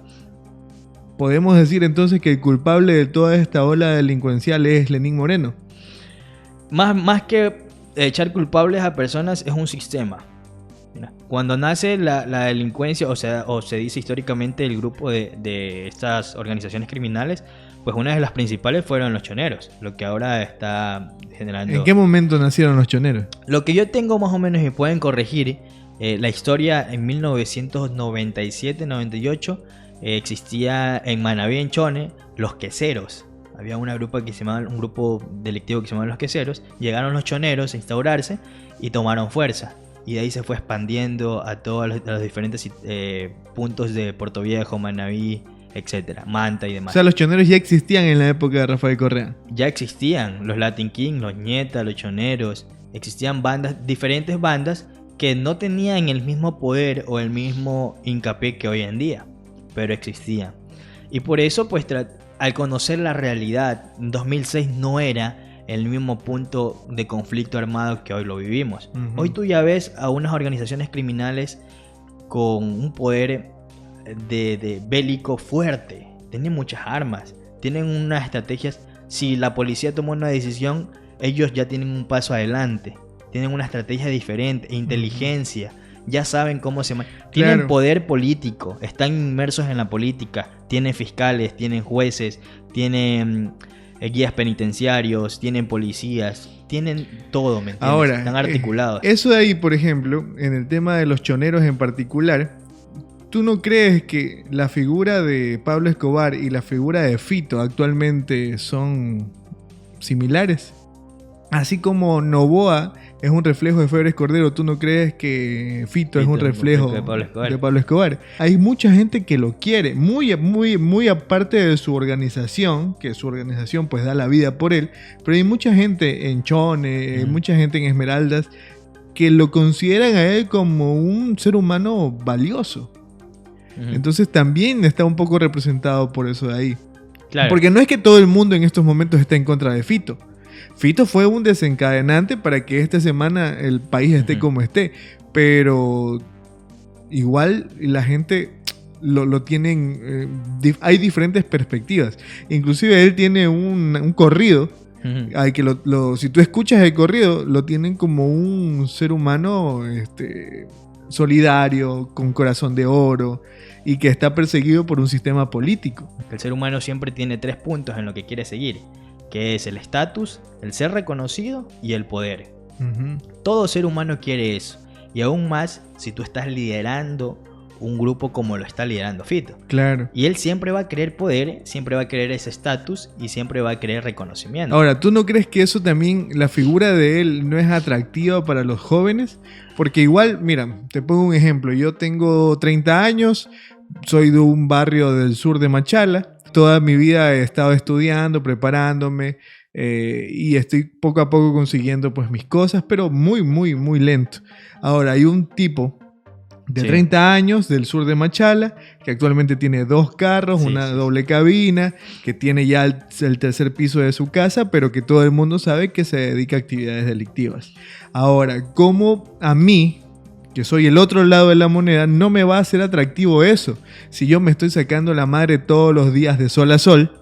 podemos decir entonces que el culpable de toda esta ola delincuencial es Lenín Moreno. Más que echar culpables a personas, es un sistema. Cuando nace la delincuencia, o se dice históricamente el grupo de estas organizaciones criminales, pues una de las principales fueron los choneros, lo que ahora está generando... ¿En qué momento nacieron los choneros? Lo que yo tengo más o menos, y me pueden corregir, la historia en 1997-98 existía en Manaví, en Chone, los queseros. Había un grupo delictivo que se llamaba los queseros. Llegaron los choneros a instaurarse y tomaron fuerza. Y de ahí se fue expandiendo a todos los diferentes puntos de Puerto Viejo, Manaví, etcétera, Manta y demás. O sea, los choneros ya existían en la época de Rafael Correa. Ya existían los Latin King, los Ñeta, los choneros. Existían diferentes bandas que no tenían el mismo poder o el mismo hincapié que hoy en día, pero existían. Y por eso, pues, al conocer la realidad, en 2006 no era el mismo punto de conflicto armado que hoy lo vivimos. Uh-huh. Hoy tú ya ves a unas organizaciones criminales con un poder de bélico fuerte. Tienen muchas armas, tienen unas estrategias. Si la policía toma una decisión, ellos ya tienen un paso adelante. Tienen una estrategia diferente, inteligencia. Ya saben cómo se... Tienen claro. Poder político, están inmersos en la política. Tienen fiscales, tienen jueces, tienen guías penitenciarios, tienen policías, tienen todo, ¿me entiendes? Ahora, están articulados. Eso de ahí, por ejemplo, en el tema de los choneros en particular, ¿tú no crees que la figura de Pablo Escobar y la figura de Fito actualmente son similares? Así como Noboa es un reflejo de Febres Cordero, ¿tú no crees que Fito es un reflejo de Pablo Escobar? Hay mucha gente que lo quiere, muy aparte de su organización, que su organización pues da la vida por él, pero hay mucha gente en Chone, mucha gente en Esmeraldas, que lo consideran a él como un ser humano valioso. Entonces también está un poco representado por eso de ahí. Claro. Porque no es que todo el mundo en estos momentos esté en contra de Fito. Fito fue un desencadenante para que esta semana el país esté como esté. Pero igual la gente lo tienen, hay diferentes perspectivas. Inclusive él tiene un corrido, hay que si tú escuchas el corrido, lo tienen como un ser humano solidario, con corazón de oro, y que está perseguido por un sistema político. El ser humano siempre tiene 3 puntos en lo que quiere seguir, que es el estatus, el ser reconocido y el poder. Todo ser humano quiere eso. Y aún más si tú estás liderando un grupo como lo está liderando Fito. Claro. Y él siempre va a querer poder, siempre va a querer ese estatus y siempre va a querer reconocimiento. Ahora, ¿tú no crees que eso también, la figura de él no es atractiva para los jóvenes? Porque igual, mira, te pongo un ejemplo. Yo tengo 30 años, soy de un barrio del sur de Machala. Toda mi vida he estado estudiando, preparándome, y estoy poco a poco consiguiendo pues mis cosas, pero muy, muy, muy lento. Ahora, hay un tipo de 30 años del sur de Machala, que actualmente tiene 2 carros, una doble cabina, que tiene ya el tercer piso de su casa, pero que todo el mundo sabe que se dedica a actividades delictivas. Ahora, ¿cómo a mí, que soy el otro lado de la moneda, no me va a ser atractivo eso? Si yo me estoy sacando la madre todos los días de sol a sol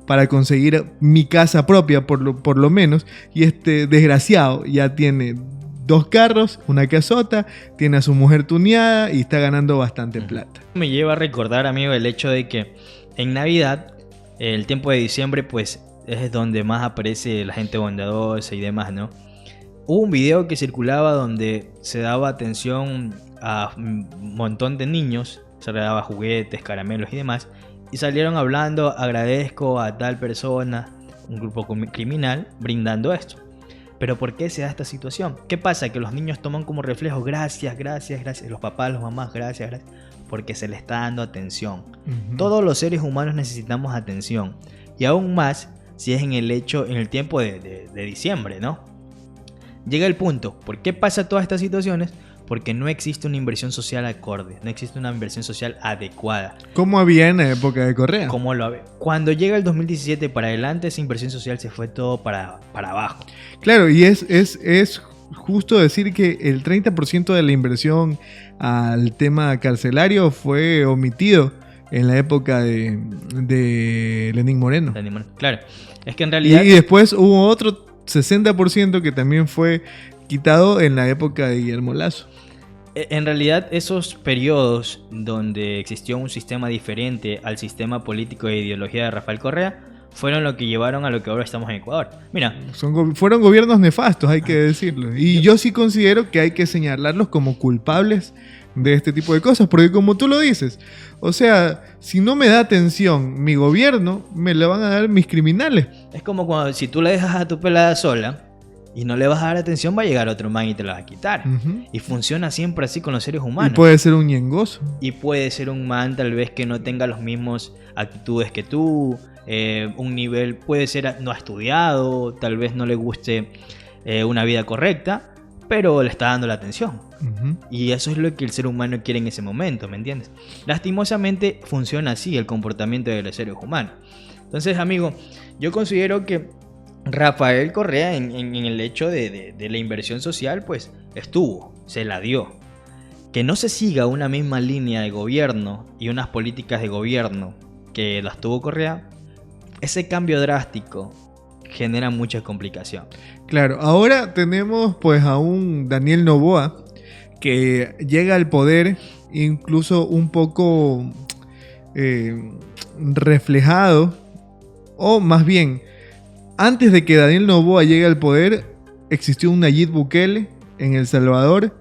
para conseguir mi casa propia, por lo menos, y este desgraciado ya tiene 2 carros, una casota, tiene a su mujer tuneada y está ganando bastante plata. Me lleva a recordar, amigo, el hecho de que en Navidad, el tiempo de diciembre, pues es donde más aparece la gente bondadosa y demás, ¿no? Hubo un video que circulaba donde se daba atención a un montón de niños, se le daba juguetes, caramelos y demás, y salieron hablando, agradezco a tal persona, un grupo criminal, brindando esto. Pero ¿por qué se da esta situación? ¿Qué pasa? Que los niños toman como reflejo gracias, gracias, gracias. Los papás, las mamás, gracias, gracias. Porque se le está dando atención. Todos los seres humanos necesitamos atención. Y aún más si es en el tiempo de diciembre, ¿no? Llega el punto. ¿Por qué pasa todas estas situaciones? Porque no existe una inversión social acorde. No existe una inversión social adecuada. ¿Cómo había en la época de Correa? ¿Cómo lo había? Cuando llega el 2017 para adelante, esa inversión social se fue todo para abajo. Claro, y es justo decir que el 30% de la inversión al tema carcelario fue omitido en la época de Lenín Moreno. Claro, es que en realidad... Y después hubo otro 60% que también fue quitado en la época de Guillermo Lasso. En realidad, esos periodos donde existió un sistema diferente al sistema político e ideología de Rafael Correa fueron lo que llevaron a lo que ahora estamos en Ecuador. Mira, fueron gobiernos nefastos, hay que decirlo. Y yo sí considero que hay que señalarlos como culpables de este tipo de cosas, porque como tú lo dices, o sea, si no me da atención mi gobierno, me la van a dar mis criminales. Es como cuando si tú le dejas a tu pelada sola y no le vas a dar atención, va a llegar otro man y te la va a quitar. Y funciona siempre así con los seres humanos. Y puede ser un ñengoso. Y puede ser un man tal vez que no tenga los mismos actitudes que tú, un nivel, puede ser no ha estudiado, tal vez no le guste una vida correcta, pero le está dando la atención. Y eso es lo que el ser humano quiere en ese momento, ¿me entiendes? Lastimosamente funciona así el comportamiento de los seres humanos. Entonces, amigo, yo considero que Rafael Correa en el hecho de la inversión social, pues se la dio. Que no se siga una misma línea de gobierno y unas políticas de gobierno que las tuvo Correa, ese cambio drástico genera mucha complicación. Claro, ahora tenemos pues a un Daniel Noboa que llega al poder incluso un poco reflejado, o más bien, antes de que Daniel Noboa llegue al poder, existió un Nayib Bukele en El Salvador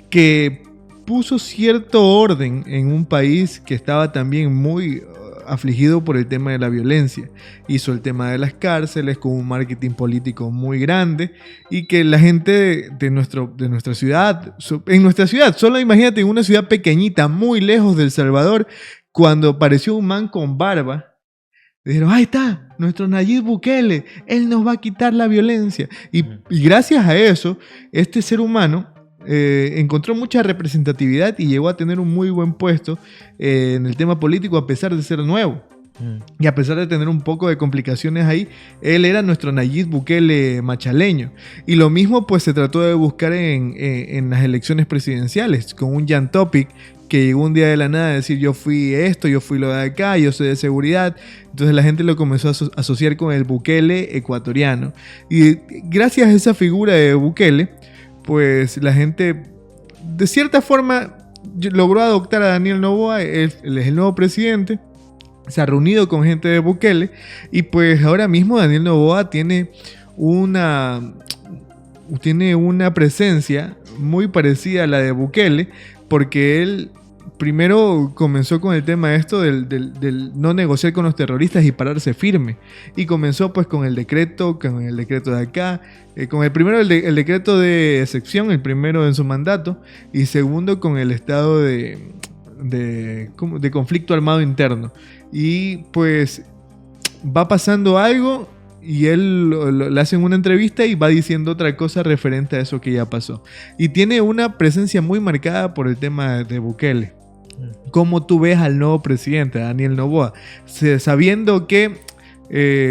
que puso cierto orden en un país que estaba también muy afligido por el tema de la violencia. Hizo el tema de las cárceles con un marketing político muy grande y que la gente de nuestra ciudad, en nuestra ciudad, solo imagínate en una ciudad pequeñita, muy lejos de El Salvador, cuando apareció un man con barba, dijeron, ahí está, nuestro Nayib Bukele, él nos va a quitar la violencia. Y gracias a eso, este ser humano encontró mucha representatividad y llegó a tener un muy buen puesto en el tema político a pesar de ser nuevo. Y a pesar de tener un poco de complicaciones ahí, él era nuestro Nayib Bukele machaleño. Y lo mismo pues se trató de buscar en las elecciones presidenciales con un Jan Topic que llegó un día de la nada a decir yo fui esto, yo fui lo de acá, yo soy de seguridad. Entonces la gente lo comenzó a asociar con el Bukele ecuatoriano. Y gracias a esa figura de Bukele, pues la gente de cierta forma logró adoptar a Daniel Noboa. Él es el nuevo presidente. Se ha reunido con gente de Bukele. Y pues ahora mismo Daniel Noboa tiene una presencia muy parecida a la de Bukele, porque él primero comenzó con el tema del no negociar con los terroristas y pararse firme, y comenzó pues con el decreto de acá, con el primero el decreto de excepción, el primero en su mandato, y segundo con el estado de conflicto armado interno. Y pues va pasando algo y él le hacen una entrevista y va diciendo otra cosa referente a eso que ya pasó. Y tiene una presencia muy marcada por el tema de Bukele. ¿Cómo tú ves al nuevo presidente, Daniel Noboa? Sabiendo que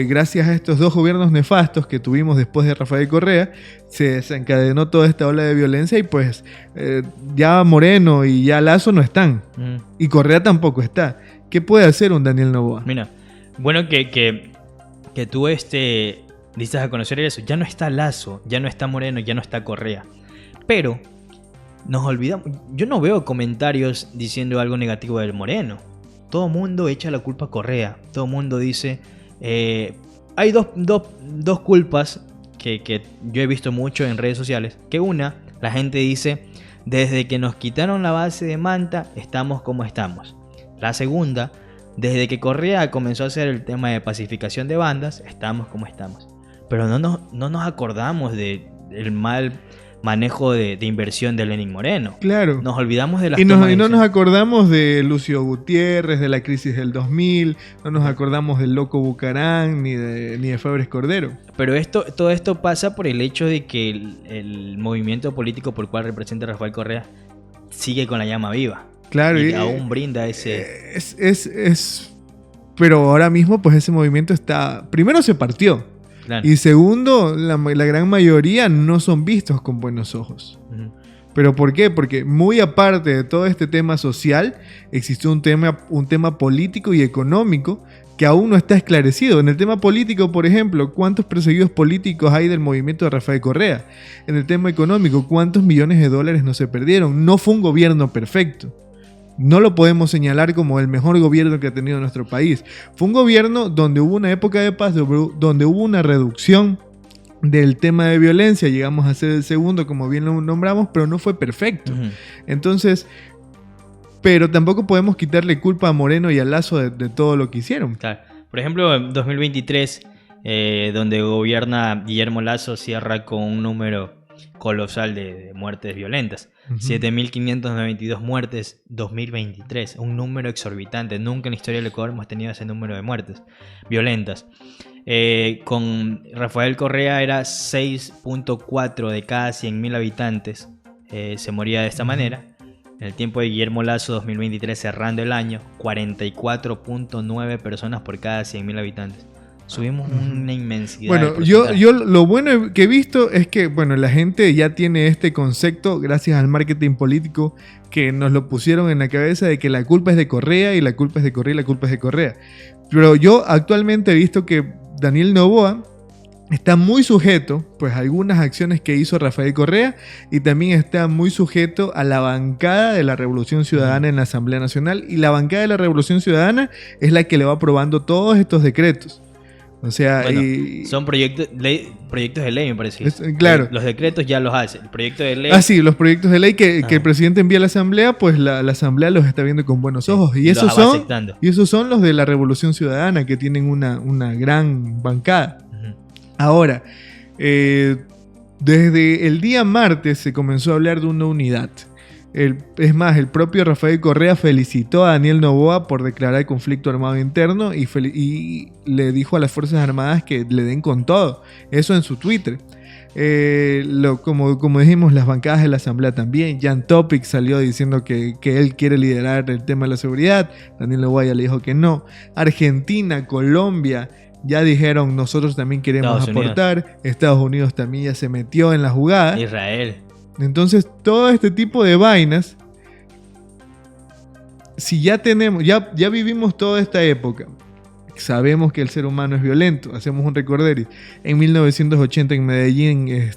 gracias a estos dos gobiernos nefastos que tuvimos después de Rafael Correa, se desencadenó toda esta ola de violencia y pues ya Moreno y ya Lasso no están. Y Correa tampoco está. ¿Qué puede hacer un Daniel Noboa? Mira, bueno que tú dices a conocer eso. Ya no está Lasso, ya no está Moreno, ya no está Correa. Pero nos olvidamos. Yo no veo comentarios diciendo algo negativo del Moreno. Todo mundo echa la culpa a Correa. Todo mundo dice... hay dos culpas que yo he visto mucho en redes sociales. Que una, la gente dice, desde que nos quitaron la base de Manta, estamos como estamos. La segunda, desde que Correa comenzó a hacer el tema de pacificación de bandas, estamos como estamos. Pero no nos acordamos del mal manejo de inversión de Lenín Moreno. Claro. Nos olvidamos de las y no nos acordamos de Lucio Gutiérrez, de la crisis del 2000, no nos acordamos del loco Bucarán, ni de Febres Cordero. Pero todo esto pasa por el hecho de que el movimiento político por el cual representa Rafael Correa sigue con la llama viva. Claro. Y aún brinda ese... Pero ahora mismo pues ese movimiento está... Primero se partió. Claro. Y segundo, la gran mayoría no son vistos con buenos ojos. Uh-huh. ¿Pero por qué? Porque muy aparte de todo este tema social, existe un tema político y económico que aún no está esclarecido. En el tema político, por ejemplo, ¿cuántos perseguidos políticos hay del movimiento de Rafael Correa? En el tema económico, ¿cuántos millones de dólares no se perdieron? No fue un gobierno perfecto. No lo podemos señalar como el mejor gobierno que ha tenido nuestro país. Fue un gobierno donde hubo una época de paz, donde hubo una reducción del tema de violencia. Llegamos a ser el segundo, como bien lo nombramos, pero no fue perfecto. Uh-huh. Entonces, pero tampoco podemos quitarle culpa a Moreno y a Lasso de todo lo que hicieron. Claro. Por ejemplo, en 2023, donde gobierna Guillermo Lasso, cierra con un número colosal de muertes violentas. Uh-huh. 7.592 muertes 2023, un número exorbitante. Nunca en la historia del Ecuador hemos tenido ese número de muertes violentas. Con Rafael Correa era 6.4 de cada 100.000 habitantes se moría de esta manera. En el tiempo de Guillermo Lasso, 2023, cerrando el año, 44.9 personas por cada 100.000 habitantes. Subimos una inmensidad. Bueno, yo lo bueno que he visto es que la gente ya tiene este concepto gracias al marketing político que nos lo pusieron en la cabeza de que la culpa es de Correa y la culpa es de Correa y la culpa es de Correa. Pero yo actualmente he visto que Daniel Noboa está muy sujeto pues, a algunas acciones que hizo Rafael Correa y también está muy sujeto a la bancada de la Revolución Ciudadana en la Asamblea Nacional. Y la bancada de la Revolución Ciudadana es la que le va aprobando todos estos decretos. O sea, son proyectos de ley, me parece. Claro. Los decretos ya los hace. El proyecto de ley. Sí, los proyectos de ley que el presidente envía a la Asamblea, pues la Asamblea los está viendo con buenos ojos. Y esos son los de la Revolución Ciudadana, que tienen una gran bancada. Uh-huh. Ahora, desde el día martes se comenzó a hablar de una unidad. Es más, el propio Rafael Correa felicitó a Daniel Noboa por declarar el conflicto armado interno y le dijo a las Fuerzas Armadas que le den con todo. Eso en su Twitter. Como dijimos, las bancadas de la Asamblea también. Jan Topic salió diciendo que él quiere liderar el tema de la seguridad. Daniel Noboa ya le dijo que no. Argentina, Colombia ya dijeron nosotros también queremos aportar. Estados Unidos también ya se metió en la jugada. Israel. Entonces, todo este tipo de vainas si ya vivimos toda esta época, sabemos que el ser humano es violento, hacemos un recorderis. En 1980 en Medellín,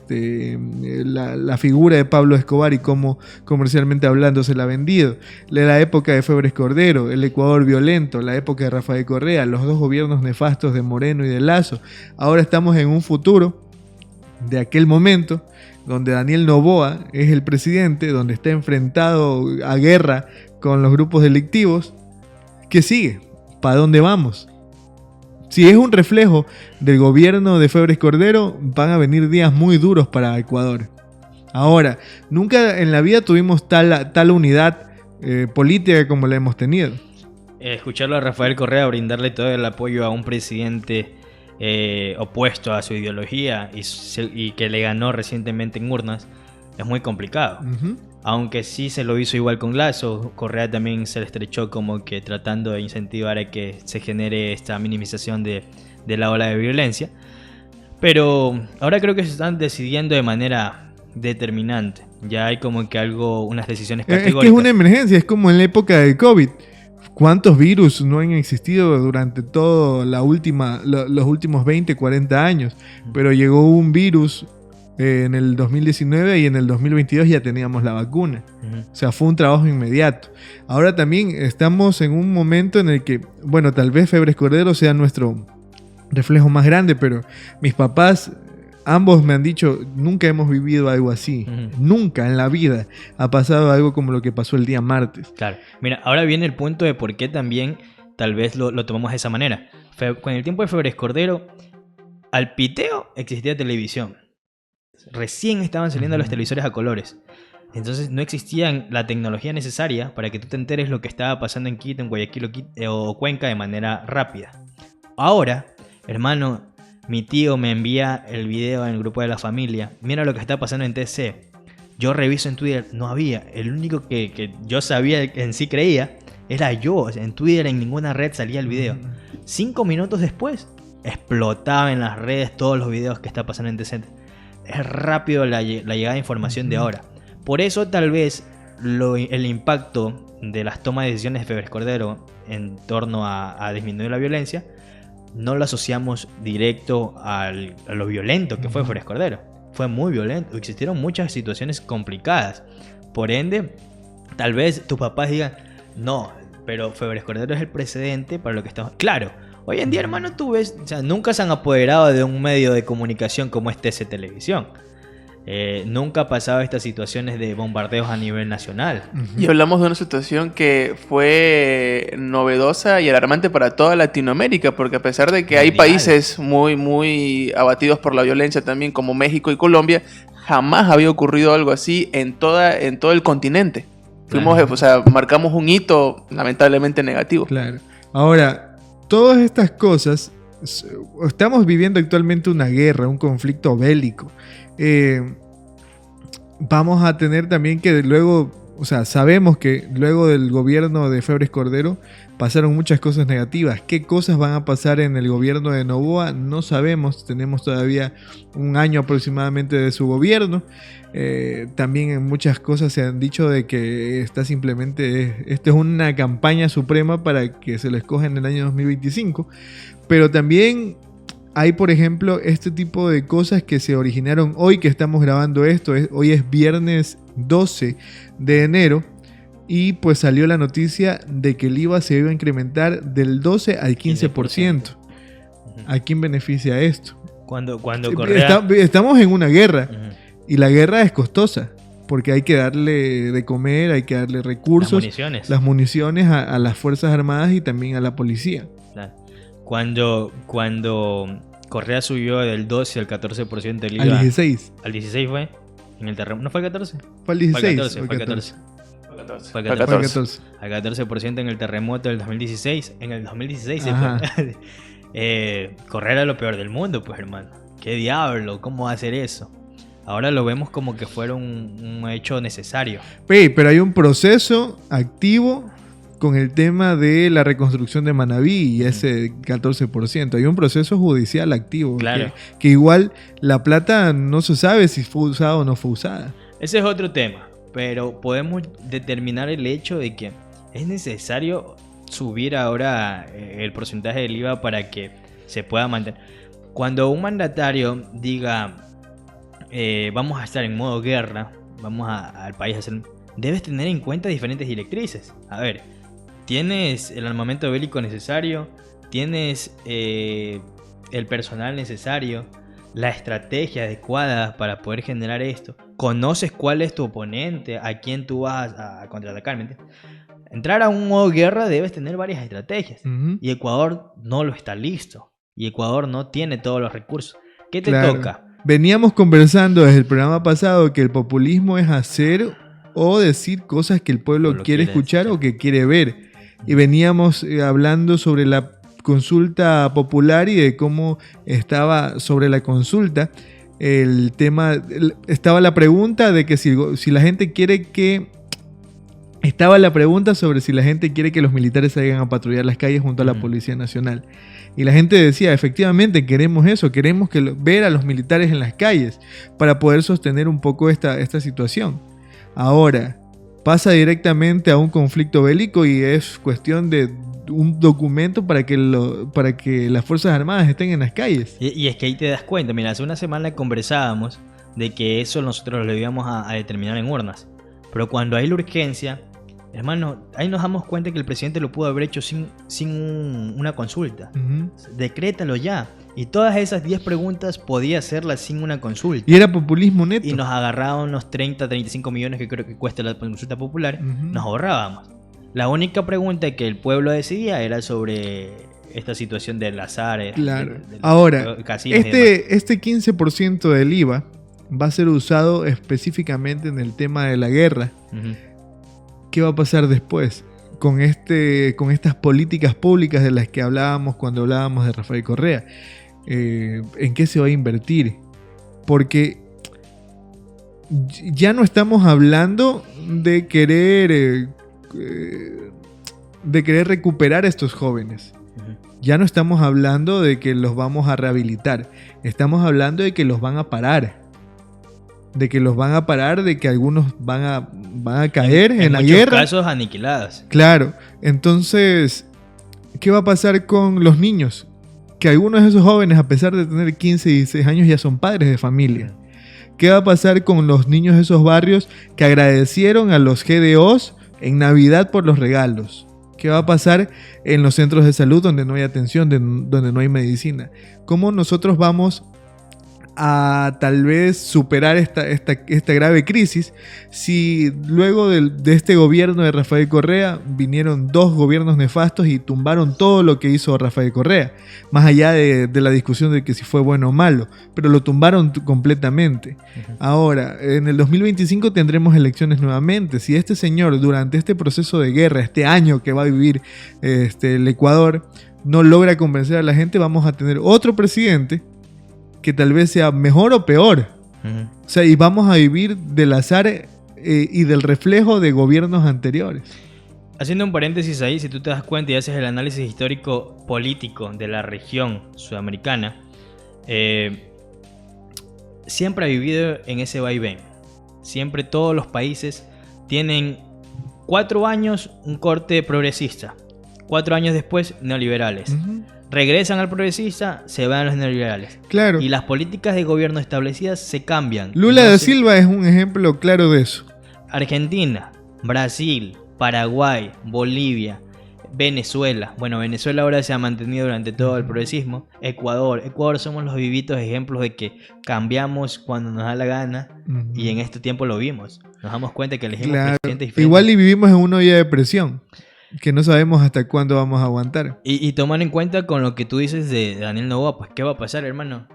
la figura de Pablo Escobar y cómo comercialmente hablando se la ha vendido. La época de Febres Cordero, el Ecuador violento, la época de Rafael Correa, los dos gobiernos nefastos de Moreno y de Lazo. Ahora estamos en un futuro de aquel momento donde Daniel Noboa es el presidente, donde está enfrentado a guerra con los grupos delictivos. ¿Qué sigue? ¿Para dónde vamos? Si es un reflejo del gobierno de Febres Cordero, van a venir días muy duros para Ecuador. Ahora, nunca en la vida tuvimos tal unidad política como la hemos tenido. Escucharlo a Rafael Correa brindarle todo el apoyo a un presidente opuesto a su ideología y que le ganó recientemente en urnas es muy complicado. Uh-huh. Aunque sí se lo hizo igual con Lazo, Correa también se le estrechó como que tratando de incentivar a que se genere esta minimización de la ola de violencia. Pero ahora creo que se están decidiendo de manera determinante. Ya hay como que unas decisiones categóricas. Es que es una emergencia, es como en la época del COVID. ¿Cuántos virus no han existido durante todo los últimos 20, 40 años? Pero llegó un virus en el 2019 y en el 2022 ya teníamos la vacuna. Uh-huh. O sea, fue un trabajo inmediato. Ahora también estamos en un momento en el que, bueno, tal vez Febres Cordero sea nuestro reflejo más grande, pero mis papás, ambos me han dicho, nunca hemos vivido algo así. Uh-huh. Nunca en la vida ha pasado algo como lo que pasó el día martes. Claro. Mira, ahora viene el punto de por qué también tal vez lo tomamos de esa manera. Con el tiempo de Febres Cordero, al piteo existía televisión. Recién estaban saliendo los televisores a colores. Entonces no existía la tecnología necesaria para que tú te enteres lo que estaba pasando en Quito, en Guayaquil o Cuenca de manera rápida. Ahora, hermano, mi tío me envía el video en el grupo de la familia. Mira lo que está pasando en TC. Yo reviso en Twitter, no había. El único que yo sabía, en sí creía, era yo. En Twitter en ninguna red salía el video. 5 minutos después, explotaba en las redes todos los videos que está pasando en TC. Es rápido la llegada de información de ahora. Por eso tal vez el impacto de las tomas de decisiones de Febres Cordero en torno a disminuir la violencia no lo asociamos directo a lo violento que fue Febres Cordero. Fue muy violento, existieron muchas situaciones complicadas. Por ende, tal vez tus papás digan, no, pero Febres Cordero es el precedente para lo que estamos... Claro, hoy en día, hermano, tú ves, o sea, nunca se han apoderado de un medio de comunicación como es TC Televisión. Nunca ha pasado estas situaciones de bombardeos a nivel nacional. Y hablamos de una situación que fue novedosa y alarmante para toda Latinoamérica, porque a pesar de que hay países muy, muy abatidos por la violencia también, como México y Colombia, jamás había ocurrido algo así en todo el continente. Marcamos un hito lamentablemente negativo. Claro. Ahora, todas estas cosas, estamos viviendo actualmente una guerra, un conflicto bélico. Vamos a tener también que luego, o sea, sabemos que luego del gobierno de Febres Cordero pasaron muchas cosas negativas. ¿Qué cosas van a pasar en el gobierno de Noboa? No sabemos, tenemos todavía un año aproximadamente de su gobierno. También en muchas cosas se han dicho de que esto es una campaña suprema para que se lo escoja en el año 2025. Pero también hay, por ejemplo, este tipo de cosas que se originaron hoy que estamos grabando esto. Hoy es viernes 12 de enero y pues salió la noticia de que el IVA se iba a incrementar del 12 al 15%. ¿A quién beneficia esto? Cuando Correa... Estamos en una guerra y la guerra es costosa porque hay que darle de comer, hay que darle recursos, las municiones a las Fuerzas Armadas y también a la policía. Claro. Cuando Correa subió del 12 al 14% del IVA. Al 16. ¿Al 16 fue? ¿En el terremoto? ¿No fue al 14? Fue al 16. Fue al 14. Al 14% en el terremoto del 2016. En el 2016 se fue. Correa era lo peor del mundo, pues, hermano. ¿Qué diablo? ¿Cómo va a hacer eso? Ahora lo vemos como que fuera un hecho necesario. Pero hay un proceso activo con el tema de la reconstrucción de Manabí y ese 14%. Hay un proceso judicial activo. Claro. Que igual la plata no se sabe si fue usada o no fue usada. Ese es otro tema, pero podemos determinar el hecho de que ¿Es necesario subir ahora el porcentaje del IVA para que se pueda mantener? Cuando un mandatario diga, vamos a estar en modo guerra, vamos al país a hacer... Debes tener en cuenta diferentes directrices. A ver, ¿tienes el armamento bélico necesario? ¿Tienes el personal necesario? ¿La estrategia adecuada para poder generar esto? ¿Conoces cuál es tu oponente? ¿A quién tú vas a contraatacar? ¿Me entiendes? Entrar a un modo guerra debes tener varias estrategias. Y Ecuador no lo está listo. Y Ecuador no tiene todos los recursos. ¿Qué te toca? Veníamos conversando desde el programa pasado que el populismo es hacer o decir cosas que el pueblo quiere escuchar o que quiere ver. Y veníamos hablando sobre la consulta popular y de cómo estaba sobre la consulta el tema. Estaba la pregunta de que si la gente quiere que... Estaba la pregunta sobre si la gente quiere que los militares salgan a patrullar las calles junto a la Policía Nacional. Y la gente decía, efectivamente, queremos eso, queremos ver a los militares en las calles para poder sostener un poco esta situación. Ahora, pasa directamente a un conflicto bélico y es cuestión de un documento para que las Fuerzas Armadas estén en las calles. Y es que ahí te das cuenta, mira, hace una semana conversábamos de que eso nosotros lo íbamos a determinar en urnas. Pero cuando hay la urgencia, hermano, ahí nos damos cuenta que el presidente lo pudo haber hecho sin una consulta. Decrétalo ya. Y todas esas 10 preguntas podía hacerlas sin una consulta. Y era populismo neto. Y nos agarraban unos 30, 35 millones que creo que cuesta la consulta popular. Nos ahorrábamos. La única pregunta que el pueblo decidía era sobre esta situación del azar. Claro. Ahora, este 15% del IVA va a ser usado específicamente en el tema de la guerra. ¿Qué va a pasar después con estas políticas públicas de las que hablábamos cuando hablábamos de Rafael Correa? ¿En qué se va a invertir? Porque ya no estamos hablando de querer recuperar a estos jóvenes. Ya no estamos hablando de que los vamos a rehabilitar. Estamos hablando de que los van a parar. De que algunos van a caer en la guerra. En muchos casos aniquilados. Claro. Entonces, ¿qué va a pasar con los niños? Que algunos de esos jóvenes, a pesar de tener 15 y 16 años, ya son padres de familia. ¿Qué va a pasar con los niños de esos barrios que agradecieron a los GDOs en Navidad por los regalos? ¿Qué va a pasar en los centros de salud donde no hay atención, donde no hay medicina? ¿Cómo nosotros vamos a tal vez superar esta grave crisis si luego de este gobierno de Rafael Correa vinieron 2 gobiernos nefastos y tumbaron todo lo que hizo Rafael Correa, más allá de la discusión de que si fue bueno o malo, pero lo tumbaron completamente? Ahora, en el 2025 tendremos elecciones nuevamente. Si este señor durante este proceso de guerra, este año que va a vivir el Ecuador, no logra convencer a la gente, vamos a tener otro presidente que tal vez sea mejor o peor. O sea, y vamos a vivir del azar y del reflejo de gobiernos anteriores. Haciendo un paréntesis ahí, si tú te das cuenta y haces el análisis histórico político de la región sudamericana, siempre ha vivido en ese vaivén. Siempre todos los países tienen 4 años un corte progresista, 4 años después neoliberales. Regresan al progresista, se van a los neoliberales. Claro. Y las políticas de gobierno establecidas se cambian. Lula da Silva es un ejemplo claro de eso. Argentina, Brasil, Paraguay, Bolivia, Venezuela. Bueno, Venezuela ahora se ha mantenido durante todo el progresismo. Ecuador somos los vivitos ejemplos de que cambiamos cuando nos da la gana. Y en este tiempo lo vimos. Nos damos cuenta que elegimos presidentes diferentes. Igual y vivimos en una olla de presión que no sabemos hasta cuándo vamos a aguantar. Y tomar en cuenta con lo que tú dices de Daniel Noboa, pues ¿qué va a pasar, hermano?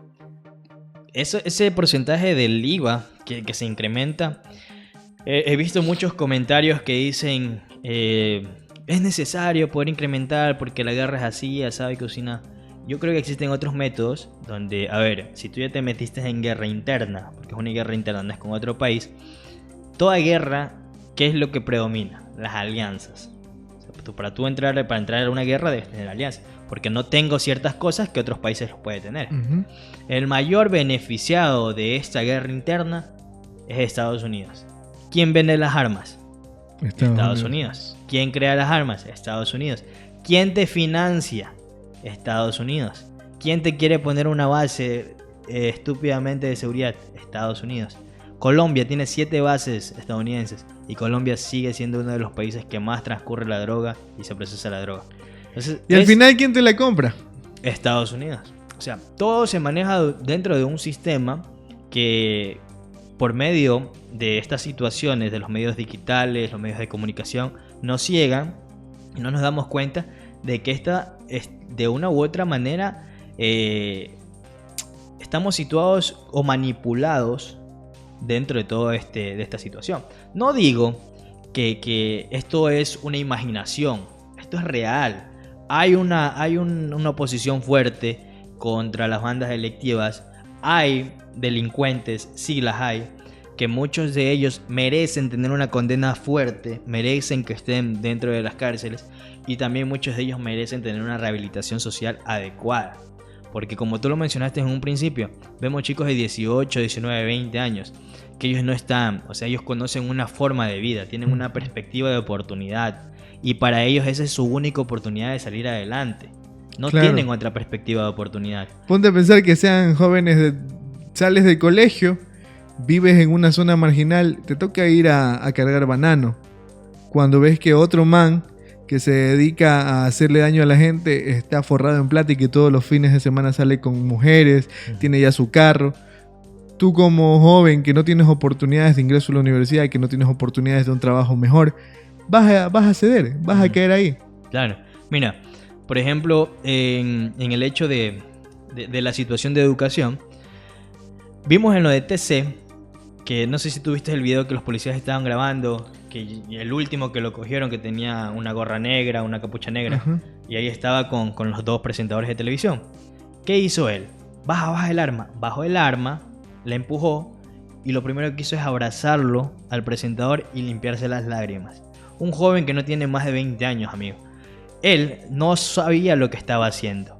Ese porcentaje del IVA que se incrementa, he visto muchos comentarios que dicen es necesario poder incrementar porque la guerra es así, ya sabe cocina. Yo creo que existen otros métodos donde, a ver, si tú ya te metiste en guerra interna, porque es una guerra interna, no es con otro país, toda guerra, ¿qué es lo que predomina? Las alianzas. Para entrar a una guerra debes tener alianzas, porque no tengo ciertas cosas que otros países los pueden tener. El mayor beneficiado de esta guerra interna es Estados Unidos. ¿Quién vende las armas? Estados Unidos. ¿Quién crea las armas? Estados Unidos. ¿Quién te financia? Estados Unidos. ¿Quién te quiere poner una base estúpidamente de seguridad? Estados Unidos. Colombia tiene 7 bases estadounidenses y Colombia sigue siendo uno de los países que más transcurre la droga y se procesa la droga. Entonces, ¿y al final quién te la compra? Estados Unidos. O sea, todo se maneja dentro de un sistema que, por medio de estas situaciones de los medios digitales, los medios de comunicación, nos ciegan y no nos damos cuenta de que de una u otra manera estamos situados o manipulados dentro de todo de esta situación. No digo que esto es una imaginación, esto es real. Hay una oposición fuerte contra las bandas delictivas, hay delincuentes, sí las hay, que muchos de ellos merecen tener una condena fuerte, merecen que estén dentro de las cárceles y también muchos de ellos merecen tener una rehabilitación social adecuada. Porque como tú lo mencionaste en un principio, vemos chicos de 18, 19, 20 años que ellos no están, o sea, ellos conocen una forma de vida, tienen una perspectiva de oportunidad y para ellos esa es su única oportunidad de salir adelante. No tienen otra perspectiva de oportunidad. Ponte a pensar que sean jóvenes, sales del colegio, vives en una zona marginal, te toca ir a cargar banano. Cuando ves que otro man que se dedica a hacerle daño a la gente está forrado en plata y que todos los fines de semana sale con mujeres, tiene ya su carro. Tú como joven que no tienes oportunidades de ingreso a la universidad, que no tienes oportunidades de un trabajo mejor, vas a ceder, vas a caer ahí. Claro, mira, por ejemplo, en el hecho de la situación de educación, vimos en lo de TC, que no sé si tú viste el video que los policías estaban grabando, que el último que lo cogieron que tenía una gorra negra, una capucha negra, y ahí estaba con los 2 presentadores de televisión. ¿Qué hizo él? Baja el arma. Bajó el arma, la empujó y lo primero que hizo es abrazarlo al presentador y limpiarse las lágrimas. Un joven que no tiene más de 20 años, amigo. Él no sabía lo que estaba haciendo.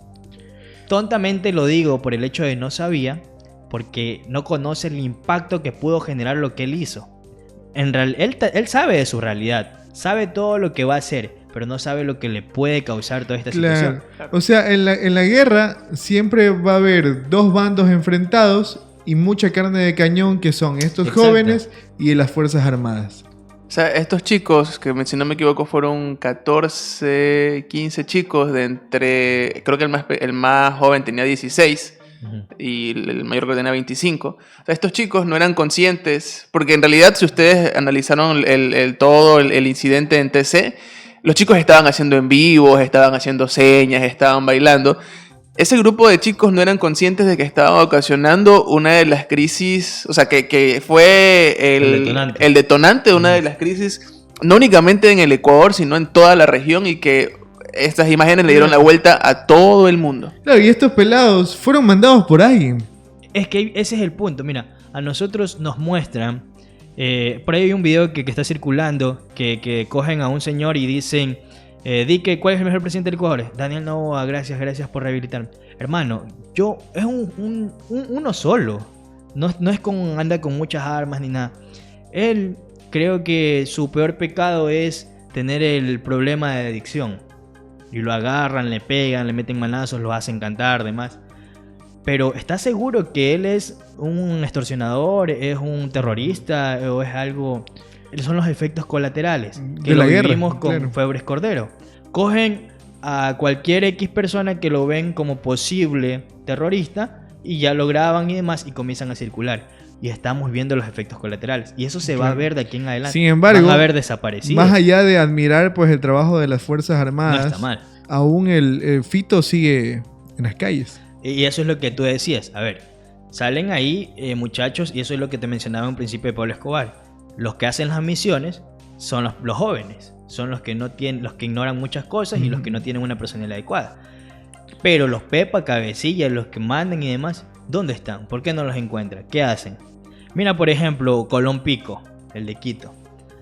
Tontamente lo digo por el hecho de no sabía, porque no conoce el impacto que pudo generar lo que él hizo. Él sabe de su realidad, sabe todo lo que va a hacer, pero no sabe lo que le puede causar toda esta situación. O sea, en la guerra siempre va a haber 2 bandos enfrentados y mucha carne de cañón que son estos jóvenes y las Fuerzas Armadas. O sea, estos chicos, que si no me equivoco fueron 14, 15 chicos de entre... Creo que el más joven tenía 16 y el mayor que tenía 25. O sea, estos chicos no eran conscientes, porque en realidad si ustedes analizaron todo el incidente en TC, los chicos estaban haciendo en vivos, estaban haciendo señas, estaban bailando. Ese grupo de chicos no eran conscientes de que estaban ocasionando una de las crisis, o sea, que fue el detonante de una de las crisis, no únicamente en el Ecuador, sino en toda la región, y que estas imágenes le dieron la vuelta a todo el mundo. Claro, y estos pelados fueron mandados por alguien. Es que ese es el punto, mira, a nosotros nos muestran, por ahí hay un video que está circulando, que cogen a un señor y dicen... di que ¿cuál es el mejor presidente del Ecuador? Daniel Noboa, gracias por rehabilitarme. Hermano, es uno solo. No es anda con muchas armas ni nada. Él, creo que su peor pecado es tener el problema de adicción. Y lo agarran, le pegan, le meten manazos, lo hacen cantar, demás. Pero ¿estás seguro que él es un extorsionador, es un terrorista o es algo...? Son los efectos colaterales que lo vivimos con Febres Cordero. Cogen a cualquier X persona que lo ven como posible terrorista y ya lo graban y demás y comienzan a circular. Y estamos viendo los efectos colaterales. Y eso se va a ver de aquí en adelante. Sin embargo, van a ver desaparecidos. Más allá de admirar pues el trabajo de las Fuerzas Armadas, no está mal. Aún el Fito sigue en las calles. Y eso es lo que tú decías. A ver, salen ahí muchachos, y eso es lo que te mencionaba en principio de Pablo Escobar. Los que hacen las misiones son los jóvenes, son los que ignoran muchas cosas y los que no tienen una personalidad adecuada. Pero los Pepa, cabecillas, los que mandan y demás, ¿dónde están? ¿Por qué no los encuentran? ¿Qué hacen? Mira, por ejemplo, Colón Pico, el de Quito.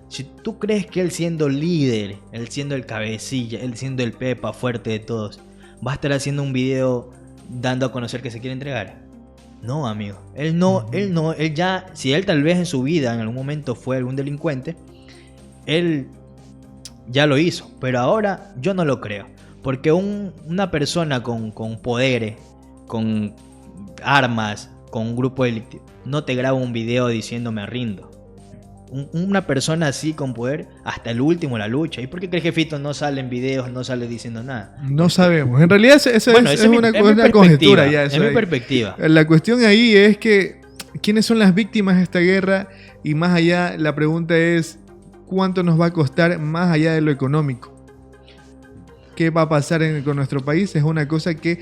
Si tú crees que él siendo líder, él siendo el cabecilla, él siendo el Pepa fuerte de todos, va a estar haciendo un video dando a conocer que se quiere entregar. No, amigo. Él ya, si él tal vez en su vida en algún momento fue algún delincuente, él ya lo hizo, pero ahora yo no lo creo. Porque una persona con poderes, con armas, con un grupo delictivo, no te graba un video diciendo me rindo. Una persona así con poder, hasta el último la lucha. ¿Y por qué que el jefito no sale en videos, no sale diciendo nada? No sabemos. En realidad es una conjetura ya. Es mi perspectiva. La cuestión ahí es que ¿quiénes son las víctimas de esta guerra? Y más allá, la pregunta es ¿cuánto nos va a costar más allá de lo económico? ¿Qué va a pasar con nuestro país? Es una cosa que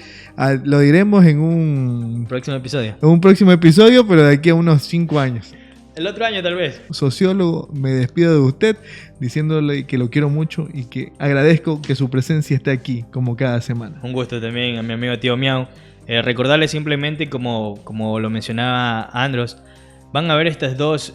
lo diremos en un próximo episodio. En un próximo episodio, pero de aquí a unos 5 años. El otro año tal vez. Sociólogo, me despido de usted diciéndole que lo quiero mucho y que agradezco que su presencia esté aquí como cada semana. Un gusto también a mi amigo Tío Miau. Recordarle simplemente, como lo mencionaba Andros, van a ver estas dos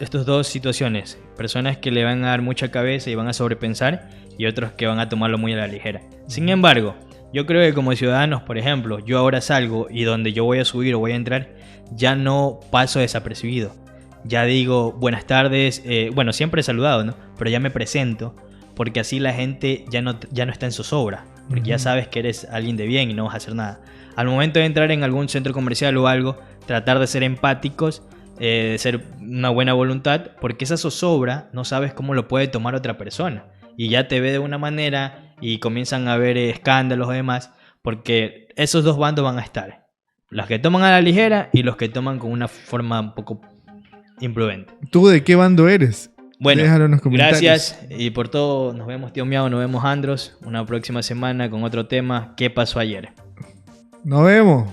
situaciones. Personas que le van a dar mucha cabeza y van a sobrepensar, y otros que van a tomarlo muy a la ligera. Sin embargo, yo creo que como ciudadanos, por ejemplo, yo ahora salgo y donde yo voy a subir o voy a entrar, ya no paso desapercibido. Ya digo buenas tardes, bueno, siempre he saludado, ¿no? Pero ya me presento, porque así la gente ya no está en zozobra, porque ya sabes que eres alguien de bien y no vas a hacer nada. Al momento de entrar en algún centro comercial o algo, tratar de ser empáticos, de ser una buena voluntad, porque esa zozobra no sabes cómo lo puede tomar otra persona. Y ya te ve de una manera y comienzan a haber escándalos o demás, porque esos dos bandos van a estar. Los que toman a la ligera y los que toman con una forma un poco imprudente. ¿Tú de qué bando eres? Bueno, déjalo en los comentarios. Gracias y por todo. Nos vemos, Tío Miau, nos vemos, Andros. Una próxima semana con otro tema. ¿Qué pasó ayer? Nos vemos.